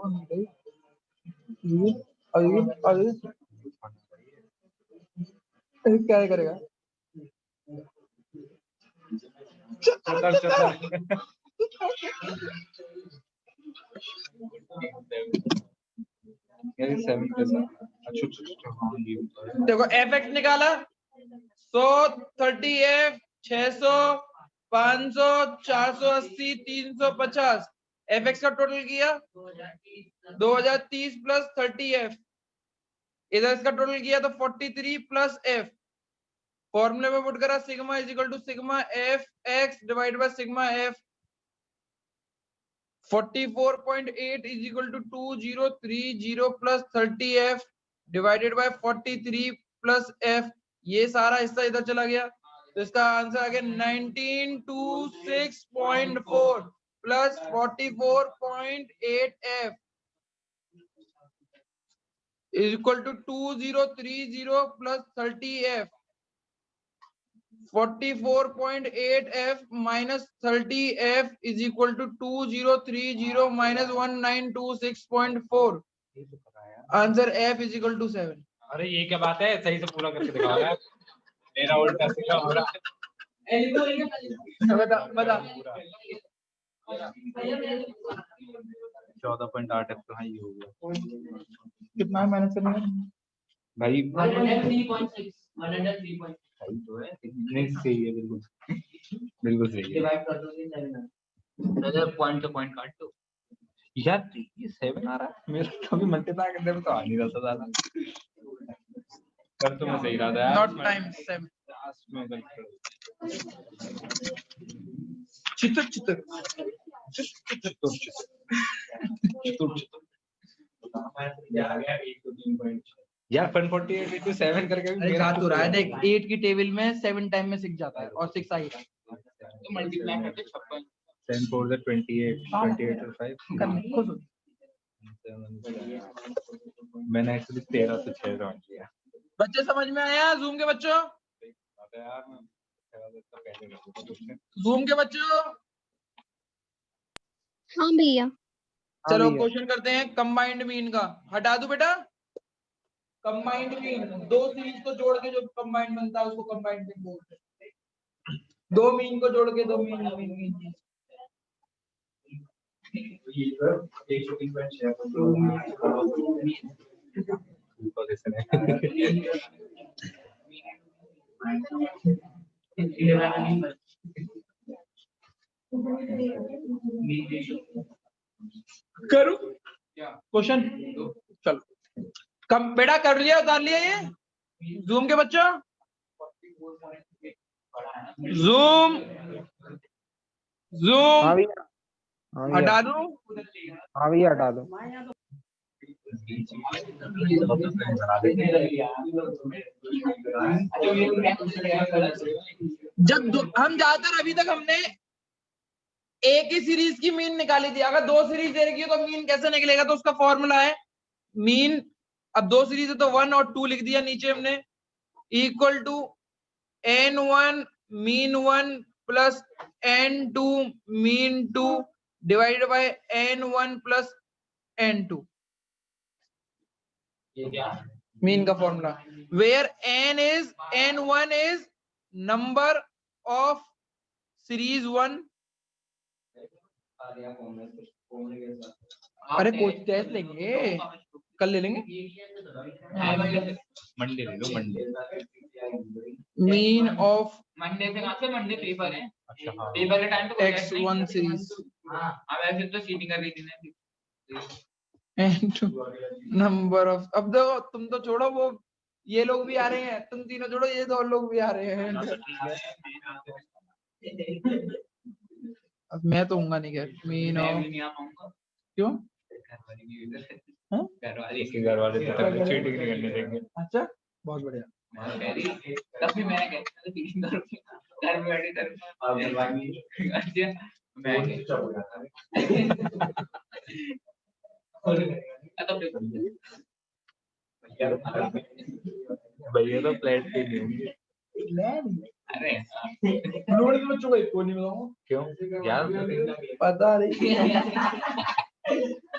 A: ये और ये क्या करेगा? देखो एफ एक्स निकाला 130 600 500 480 350 एफ एक्स का टोटल किया 2030 प्लस 30 इधर इसका टोटल किया तो 43 प्लस एफ फॉर्मूले में पुट करा sigma is equal to sigma F X divide by sigma F 44.8 is equal to 2030 plus 30f divided by 43 plus f ये सारा हिस्सा इधर चला गया तो इसका आंसर आ गया 1926.4 plus 44.8 f is equal to 2030 plus 30f 44.8 f minus 30 f is equal to 2030 minus 1926.4 answer f is equal to 7।
B: अरे ये क्या बात है सही से पूरा करके दिखाओ यार मेरा उल्टा सीधा हो रहा है
A: बता बता
B: 14.8 f तो हाँ ये हो गया
A: कितना है माइनस करने में
B: भाई
E: 103.6
B: सही तो है नहीं सही है बिल्कुल सही है
C: डिवाइड कर दो 7
B: अगर पॉइंट तो पॉइंट काट दो यार ये 7 आ रहा है मेरा तो अभी मल्टीप्लाई करने में तो आ नहीं रहा था ज्यादा कर तो मैं सही रहा था यार
A: नॉट टाइम 7
B: लास्ट में गलत
A: चितर चितर
B: यार 148 into 7 करके भी मेरा
A: याद हो रहा है देख 8 की टेबल में 7 टाइम में 6 जाता है और 6 आ ही रहा है
E: तो मल्टीप्लाई करके 56
B: 10 4 से 28 28 to 5
A: करने खुश हो
B: मैंने एक्चुअली 13 से 6 राउंड किया
A: बच्चे समझ में आया जूम के बच्चों
B: यार मैं पहले
A: जूम के बच्चों
G: हाँ भैया
A: चलो क्वेश्चन करते हैं कंबाइंड मीन का हटा दो बेटा कंबाइंड मीन दो सीरीज को जोड़ के जो कंबाइंड बनता है उसको कंबाइंड मीन बोलते हैं दो मीन को जोड़ के दो मीन करूं क्वेश्चन चलो कम बेटा कर लिया उतार लिया ये जूम के बच्चों जूम हटा दूं
H: हाँ भैया हटा दो
A: हम ज्यादातर अभी तक हमने एक ही सीरीज की मीन निकाली थी अगर दो सीरीज दे रखी है तो मीन कैसे निकलेगा तो उसका फॉर्मूला है मीन अब दो सीरीज है तो 1 और 2 लिख दिया नीचे हमने equal to n1 mean 1 plus n2 mean 2 divided by n1 plus n2
C: ये क्या
A: मीन का formula where n1 is number of series 1। अरे कोच टेस्ट लेंगे कल ले लेंगे।
B: मंडे ले लो मंडे।
A: मीन ऑफ
E: मंडे से कहाँ से मंडे पेपर है।
B: अच्छा हाँ।
E: पेपर के टाइम पे
A: x1 सीरीज
E: हाँ अब ऐसे तो चीटिंग कर रही थी ना।
A: and number of. अब देखो तुम तो छोड़ो वो ये लोग भी आ रहे हैं, तुम तीनों छोड़ो ये दो लोग भी आ रहे हैं। अब मैं तो हूँगा नहीं खैर। मीन
E: मैं
A: ऑफ
E: भी नहीं आ पाऊंगा।
A: क्यों? हाँ?
B: घर वाले तो तब चीटिंग नहीं करने देंगे।
A: अच्छा बहुत बढ़िया।
E: तब भी मैंने कहता था चीटिंग करो घर में बैठे कर। अच्छा मैं
B: भैया तो फ्लैट पे नहीं होंगे।
E: अरे
A: लोड के बच्चों को एक को नहीं मिलाऊंगा।
B: क्यों यार
A: पता नहीं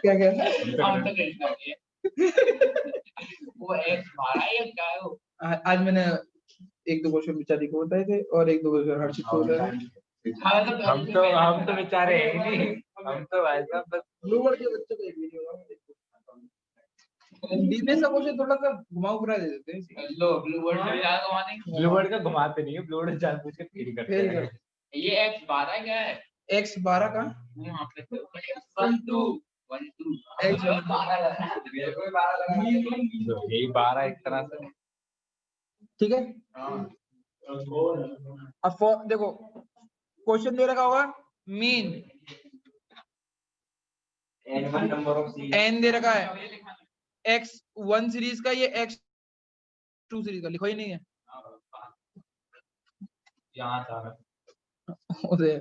A: क्या क्या
E: हम तो कहीं नहीं वो एक मारा है क्या है वो।
A: आज मैंने एक दो क्वेश्चन बेचारी को बताए थे और एक दो क्वेश्चन हर्षित को बताए थे।
B: हम तो बेचारे हैं ही नहीं। हम तो भाई साहब बस
A: लोअर के बच्चों को एक वीडियो डीबीएस का क्वेश्चन थोड़ा सा घुमाऊ फिरा दे देते हैं।
E: लो ब्लू वर्ड में जा तो वहां नहीं।
B: ब्लू वर्ड का घुमाते नहीं है। ब्लू वर्ड जानबूझ के फेल करते
A: फेल
B: हैं।
A: कर
E: ये एक्स 12 क्या है।
A: x12 का
E: वहां पे 1 2 1 2
A: X
B: तो यही 12 एक तरह से।
A: ठीक है। अब देखो क्वेश्चन दे रखा होगा मीन n दे रखा है x1 सीरीज का, ये x2 सीरीज का लिखो ही नहीं है।
B: यहाँ था
A: उसे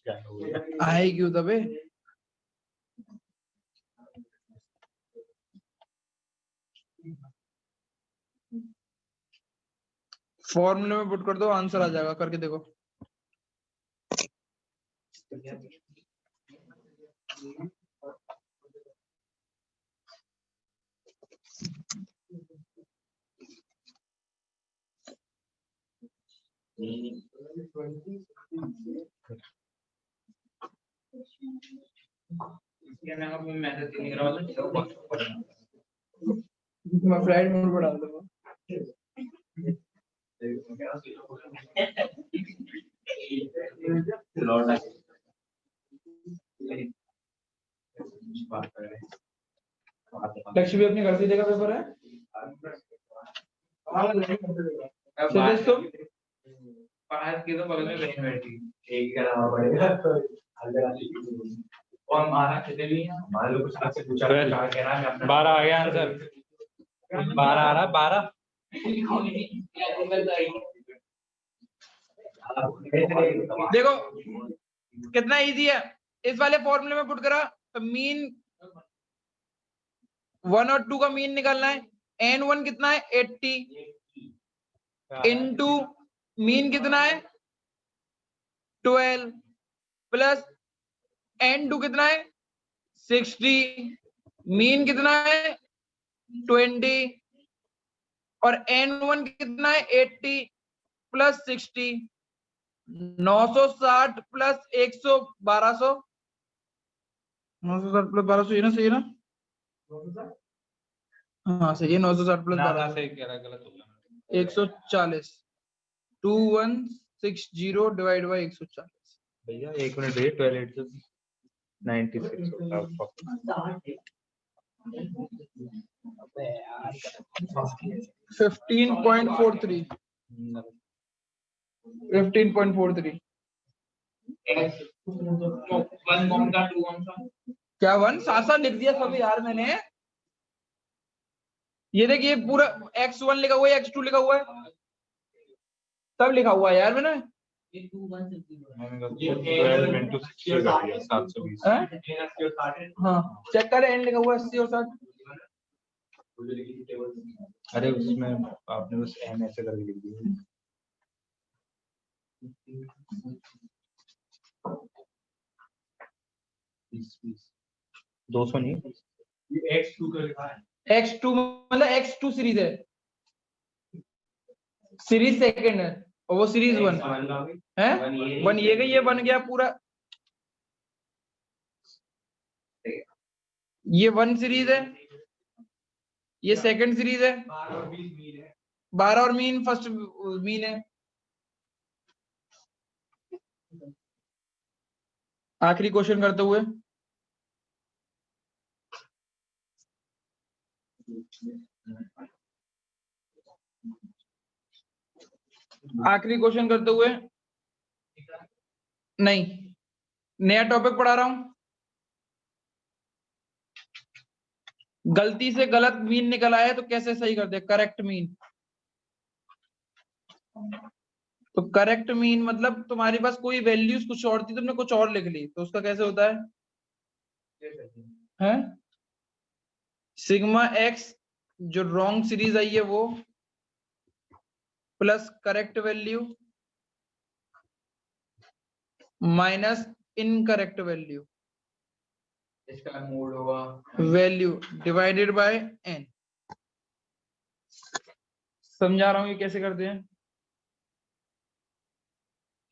B: क्या हो गया।
A: आए क्यों तबे। फॉर्मूले में पुट कर दो आंसर आ जाएगा, करके देखो।
E: मैसेज नहीं करा
A: मैं फ्लाइट मोड पर डाल दूंगा। लक्ष्मी अपने घर से देगा पेपर है। सिद्धेश तुम
E: पास की तो बगल में बहन बैठी
C: एक करना पड़ेगा
E: और हमारा कितने भी
C: मान लो कुछ आपसे पूछा
B: Well,
C: क्या कहना है अपना
B: 12 आ गया आंसर। 12 आ रहा है 12।
A: देखो कितना इजी है। इस वाले फॉर्मूले में पुट करा तो मीन 1 और 2 का मीन निकालना है। n1 कितना है 80 इनटू मीन कितना है 12 प्लस n2 कितना है 60 मीन कितना है 20 और n1 कितना है 80 प्लस 60 960 प्लस 100 1200 960 प्लस 1200 ये ना सही है ना। हाँ सही है 960 प्लस 1200
B: से कह रहा गलत हो गया।
A: 140 2160 डिवाइड बाय 140।
B: भैया एक मिनट भैया 12 8 96 होता है।
A: 15.43 15.43
E: वन कौन सा टू कौन सा।
A: क्या वन साथ साथ लिख दिया सब यार मैंने। ये देखिए पूरा x1 लिखा हुआ है x2 लिखा हुआ है सब लिखा हुआ है यार मैंने।
E: ये 2 1
B: 12 into 60 कर दिया 720।
A: हैं? हाँ चेक करें एंड लिखा हुआ है 80 और 60।
B: अरे उसमें आपने बस n ऐसे करके लिख दिया। 200 नहीं
A: x2 मतलब x2 सीरीज है, सीरीज सेकंड है और वो सीरीज 1 है। 1 ये गई, ये बन गया पूरा, ये 1 सीरीज है, ये सेकंड सीरीज है, 12 और मीन फर्स्ट मीन है। आखिरी क्वेश्चन करते हुए नहीं, नया टॉपिक पढ़ा रहा हूं। गलती से गलत मीन निकल आया तो कैसे सही कर दे? Correct mean. तो करेक्ट मीन मतलब तुम्हारे पास कोई वैल्यूज कुछ और थी, तुमने कुछ और लिख ली, तो उसका कैसे होता है? हैं? सिग्मा एक्स जो रॉन्ग सीरीज आई है वो, plus correct value minus incorrect value,
E: इसका मोड होगा
A: वैल्यू डिवाइडेड बाय n। समझा रहा हूं ये कैसे करते हैं।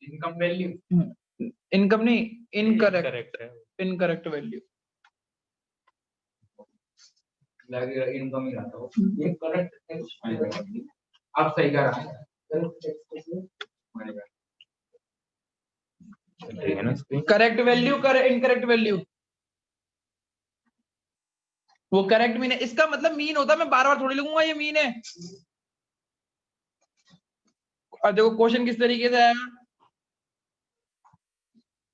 E: इनकम वैल्यू,
A: इनकम नहीं, इनकरेक्ट वैल्यू।
E: लगेगा इनकम ही रहता हो, ये करेक्ट अब सही कर रहा है।
A: करेक्ट वैल्यू इनकरेक्ट वैल्यू, वो करेक्ट मीन है। इसका मतलब मीन होता है, मैं बार बार थोड़ी लिखूंगा ये मीन है। और देखो क्वेश्चन किस तरीके से आया,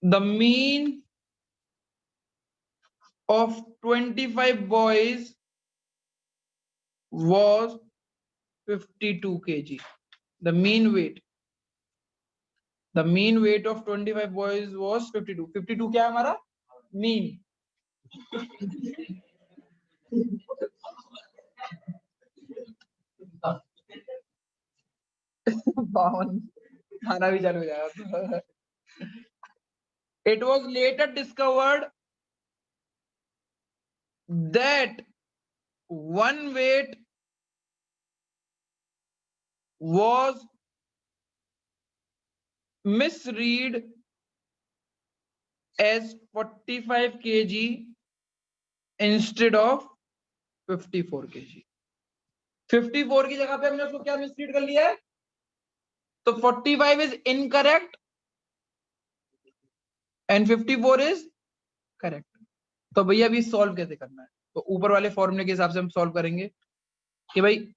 A: the mean of 25 boys was 52 kg. The mean weight of 25 boys was 52. 52 क्या है हमारा मीन? बावन खाना भी चालू हो जाएगा। It was later discovered that one weight was misread as 45 kg instead of 54 kg। 54 की जगह पे हमने उसको क्या मिसरीड कर लिया है? तो 45 is incorrect and 54 is correct. तो भैया अभी सॉल्व कैसे करना है? तो ऊपर वाले फॉर्मूले के हिसाब से हम सॉल्व करेंगे कि भाई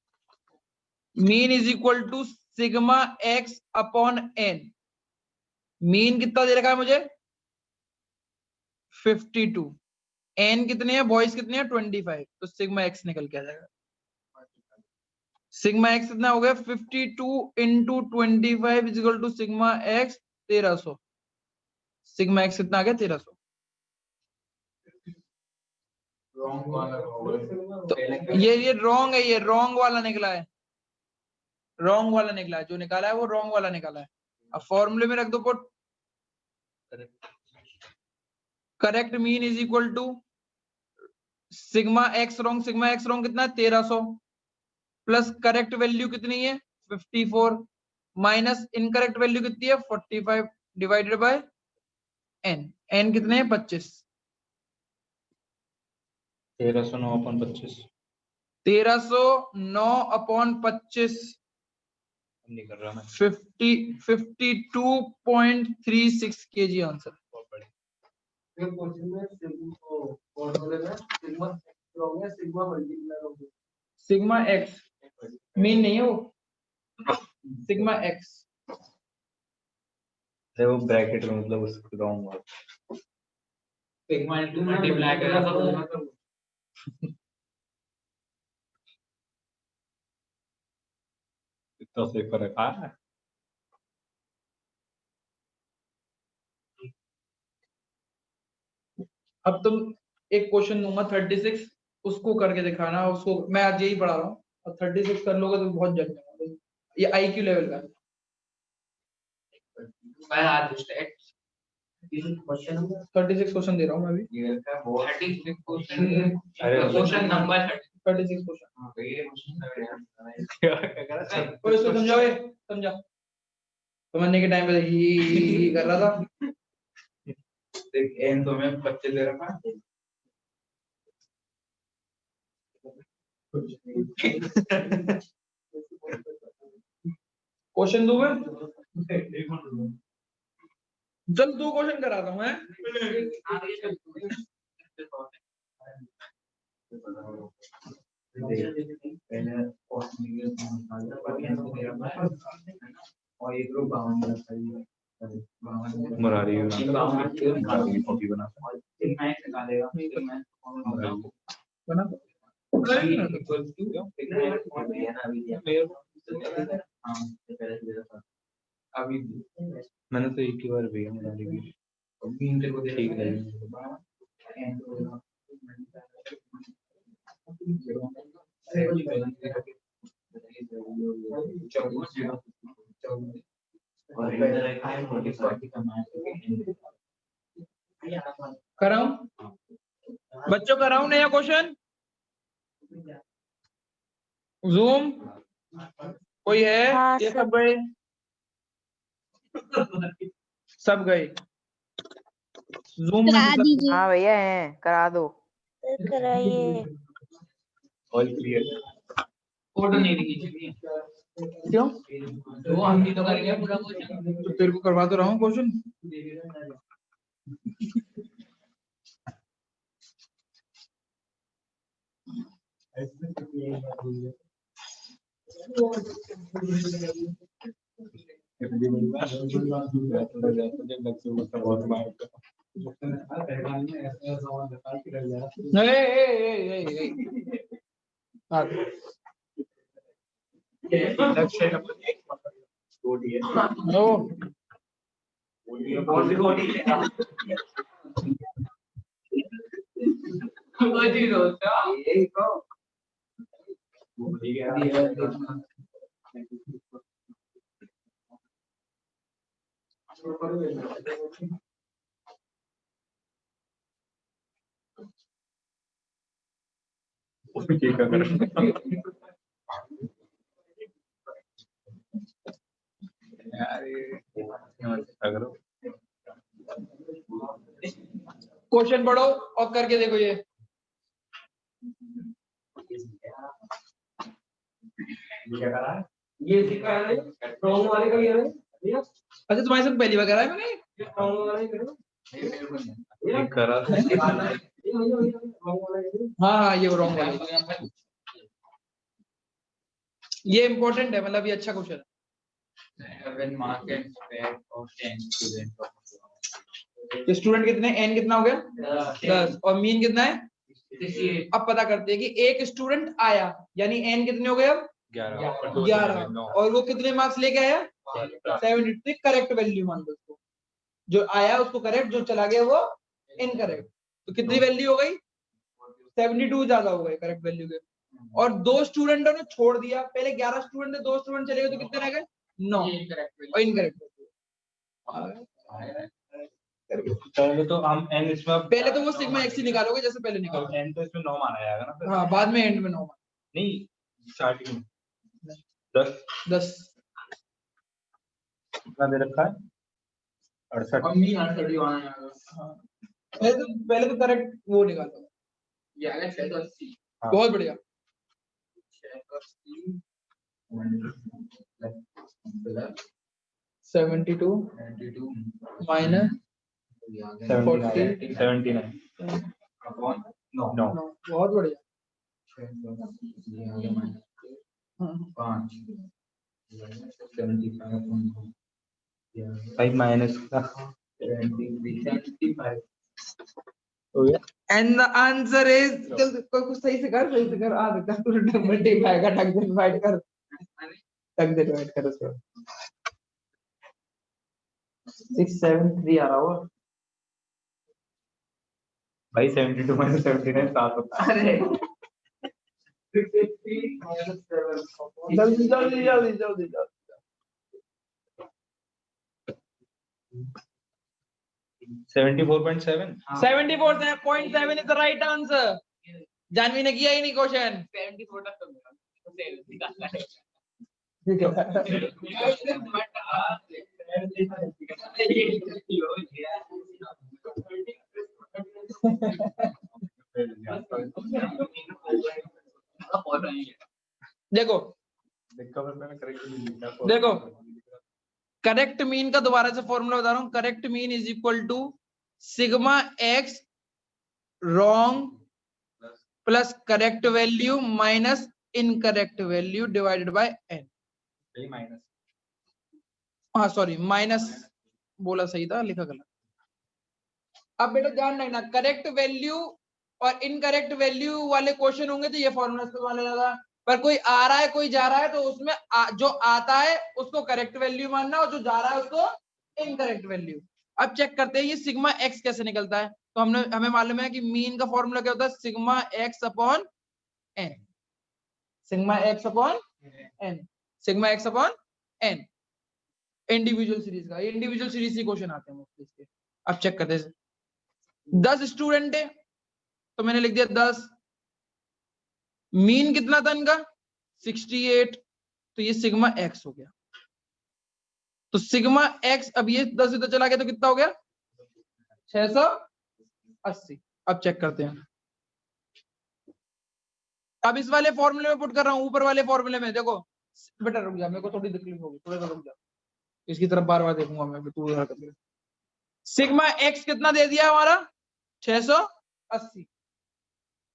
A: mean is equal to sigma X upon N. Mean कितना दे रखा है मुझे? 52। एन कितने हैं? बॉयज कितने हैं? 25। तो सिग्मा एक्स निकल के आ जाएगा। सिग्मा एक्स कितना हो गया? 52 into 25 is equal to sigma X 1300। Sigma X कितना आ गया? 1300। तो ये रॉन्ग है, ये रॉन्ग वाला निकला है, रॉन्ग वाला निकला है, जो निकाला है वो रॉन्ग वाला निकाला है। अब फॉर्मूले में रख दो put, correct mean is equal to sigma X wrong कितना है? 1300 प्लस करेक्ट वैल्यू कितनी है? 54 माइनस इनकरेक्ट वैल्यू कितनी है? 45 डिवाइडेड बाय एन। एन कितने हैं? 25।
B: 1309 अपन 25
A: 1309 अपॉन 25
B: नहीं कर रहा मैं
A: 52.36 kg answer. Sigma x mean नहीं है वो, सिग्मा एक्स।
B: वो ब्रैकेट में मतलब उसको रॉन्ग हुआ।
E: सिग्मा इनटू मल्टीप्लाई करा था
B: इतना से फर्क आ रहा है।
A: अब तुम एक क्वेश्चन दूंगा 36, उसको करके दिखाना। उसको मैं आज यही पढ़ा रहा हूँ, और 36 कर लोगे तो बहुत जल्द जाओगे। ये आईक्यू लेवल का है।
E: मैं आज स्टेट
A: 36 क्वेश्चन दे रहा हूँ मैं अभी।
C: ये का बहुत
E: 36 क्वेश्चन
B: अरे
E: क्वेश्चन नंबर
A: 36 क्वेश्चन।
C: हाँ तो ये क्वेश्चन
A: कोई इसको समझाओ, ये समझा। समझने के टाइम पे ही कर रहा था।
B: देख एन तो मैं 25 दे रखा है।
A: क्वेश्चन दूं मैं? चल 2 क्वेश्चन कराता हूँ मैं।
C: और एक लोग 52
B: मुरारी मुरारी कॉपी बना
A: बना
C: अभी
B: मैंने तो एक ही बार भेजा मुरारी की ठीक है।
A: कराऊं बच्चों, कराऊं नया क्वेश्चन? जूम कोई है?
D: हाँ,
A: ये
D: सर।
A: सब गए? सब गए जूम में
G: करा
A: से सब?
G: दीजिए।
F: हाँ भैया है, करा दो।
D: सर कराइए।
B: All clear.
E: फोटो नहीं दिखी
A: क्यों?
E: तो हम भी तो कर गए पूरा क्वेश्चन।
A: तो तेरे को करवा तो रहा हूँ क्वेश्चन।
E: कोई चीज होता
A: क्वेश्चन पढ़ो और करके देखो ये।
C: ये सिखा है स्ट्रॉन्ग वाले का ही है भैया।
A: अच्छा तुम्हारे साथ पहली बार करा है मैंने?
C: स्ट्रॉन्ग वाला ही करो।
B: एक करा
A: हाँ हाँ ये रॉन्ग वाला। ये इम्पोर्टेंट है, मतलब ये अच्छा क्वेश्चन है।
E: when market spread of 10 students
A: student कितने? एन कितना हो गया? 10 और मीन कितना है? अब पता करते हैं कि एक स्टूडेंट आया यानी एन कितने हो गए? अब 11 और वो कितने मार्क्स लेके आया? 73 करेक्ट वैल्यू मान लो उसको। जो आया उसको करेक्ट, जो चला गया वो इनकरेक्ट। तो कितनी वैल्यू हो गई? 72 ज्यादा हो गए करेक्ट वैल्यू के। और 2 स्टूडेंटों ने छोड़ दिया। पहले 11 स्टूडेंट थे, 2 स्टूडेंट चले गए तो कितने रह गए? 9 और इनकरेक्ट।
B: चलो तो हम एन इसमें
A: पहले तो वो सिग्मा एक्स ही निकालोगे जैसे पहले निकालो।
B: एन तो इसमें 9 माना जाएगा ना फिर?
A: हाँ बाद में एंड में 9
B: नहीं स्टार्टिंग में 10 कितना दे रखा है? 68।
A: हाँ पहले तो करेक्ट वो निकालो।
B: हाँ।
A: बहुत बढ़िया। 72 माइनस
B: 79
A: 9 बहुत बढ़िया।
B: भाई माइनस का
A: एंड द आंसर इज, चल कुछ सही से कर, सही से कर। आ बेटा तू नंबर टिक आएगा, टक दे डिवाइड कर, टक दे डिवाइड कर उसको। 673 आ रहा होगा
B: भाई 72 माइनस 79 7 होता है।
A: अरे 683 जल्दी जल्दी जल्दी जल्दी जल्दी।
B: 74.7
A: 74.7 is the right answer. Janvi ने किया ही नहीं क्वेश्चन।
E: 74 तक तो मेरा तो सेव निकालना है।
A: देखो देखो करेक्ट मीन का दोबारा से फॉर्मूला बता रहा हूं। Correct mean is equal to sigma X wrong plus correct value minus incorrect value divided by N.
B: Minus,
A: हाँ सॉरी माइनस बोला सही था, लिखा गलत। अब बेटा ध्यान रखना, करेक्ट वैल्यू और इनकरेक्ट वैल्यू वाले क्वेश्चन होंगे तो ये फॉर्मूला इस्तेमाल होगा। पर कोई आ रहा है कोई जा रहा है तो उसमें जो आता है उसको करेक्ट वैल्यू मानना और जो जा रहा है उसको इनकरेक्ट वैल्यू। अब चेक करते हैं ये सिग्मा एक्स कैसे निकलता है। तो हमें मालूम है कि मीन का फॉर्मूला क्या होता है, sigma X upon N. Sigma X upon N, sigma X upon N individual series का। ये इंडिविजुअल सीरीज से क्वेश्चन आते हैं इसके। अब चेक करते हैं, 10 स्टूडेंट है तो मैंने लिख दिया 10। मीन कितना था इनका 68, तो ये सिग्मा एक्स हो गया। तो सिग्मा एक्स, अब ये 10 इधर चला गया तो कितना हो गया 680। अब चेक करते हैं। अब इस वाले फॉर्मूले में पुट कर रहा हूं, ऊपर वाले फॉर्मूले में देखो बेटा रुक जा, मेरे को थोड़ी तकलीफ होगी, थोड़ा सा रुक जा, इसकी तरफ बार बार देखूंगा मैं, तू इधर कर ले। सिग्मा एक्स कितना दे दिया हमारा 680।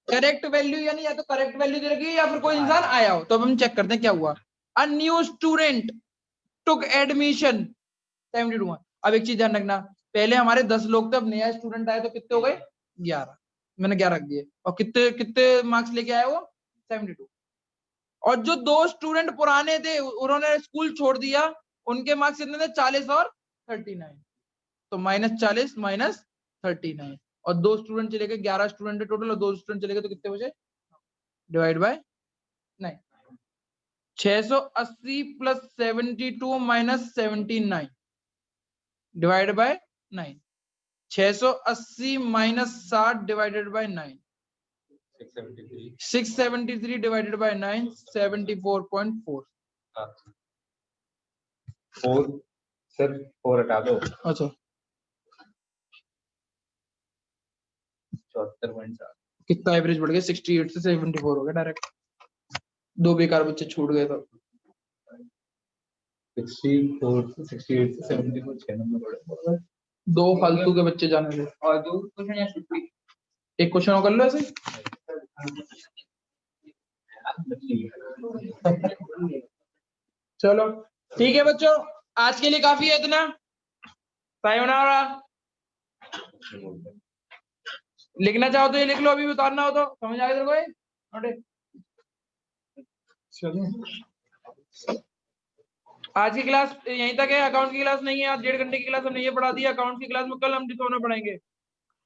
A: करेक्ट वैल्यू यानी या तो करेक्ट वैल्यू दे रखी है या फिर कोई इंसान आया हो। तो अब हम चेक करते हैं क्या हुआ। A new student took admission 72। अब एक चीज ध्यान रखना, पहले हमारे 10 लोग थे, अब नया स्टूडेंट आया तो कितने हो गए 11। मैंने 11 रख दिए और कितने कितने मार्क्स लेके आया वो 72। और जो 2 स्टूडेंट पुराने थे उन्होंने स्कूल छोड़ दिया, उनके मार्क्स कितने थे 40 और 39। तो -40 माइनस 39 और 2 स्टूडेंट चले गए, 11 स्टूडेंट टोटल और 2 स्टूडेंट चले गए तो कितने बचे divide by 9। 680 plus 72 minus 79 divide by 9। 680 minus 60 divided by 9। 673 divided by 9 74.4।
B: 4 सिर्फ 4 हटा दो,
A: अच्छा
B: 74.4।
A: कितना एवरेज बढ़ गया 68 से 74 हो गया डायरेक्ट। 2 बेकार बच्चे छूट गए तो
B: 64 से 68 से 74 6 नंबर बढ़े।
A: 2 फालतू के बच्चे जाने दे।
E: और 2 क्वेश्चन या छुट्टी
A: एक क्वेश्चन और कर लो ऐसे। चलो ठीक है बच्चों, आज के लिए काफी है इतना। सायोनारा। लिखना चाहो तो ये लिख लो, अभी उतारना हो तो। समझ आ गया तेरे को ये नोटे? चलो आज की क्लास यहीं तक है। अकाउंट की क्लास नहीं है, आज 1.5 घंटे की क्लास हमने ये पढ़ा दिया। अकाउंट की क्लास में कल हम डिसोना पढ़ाएंगे।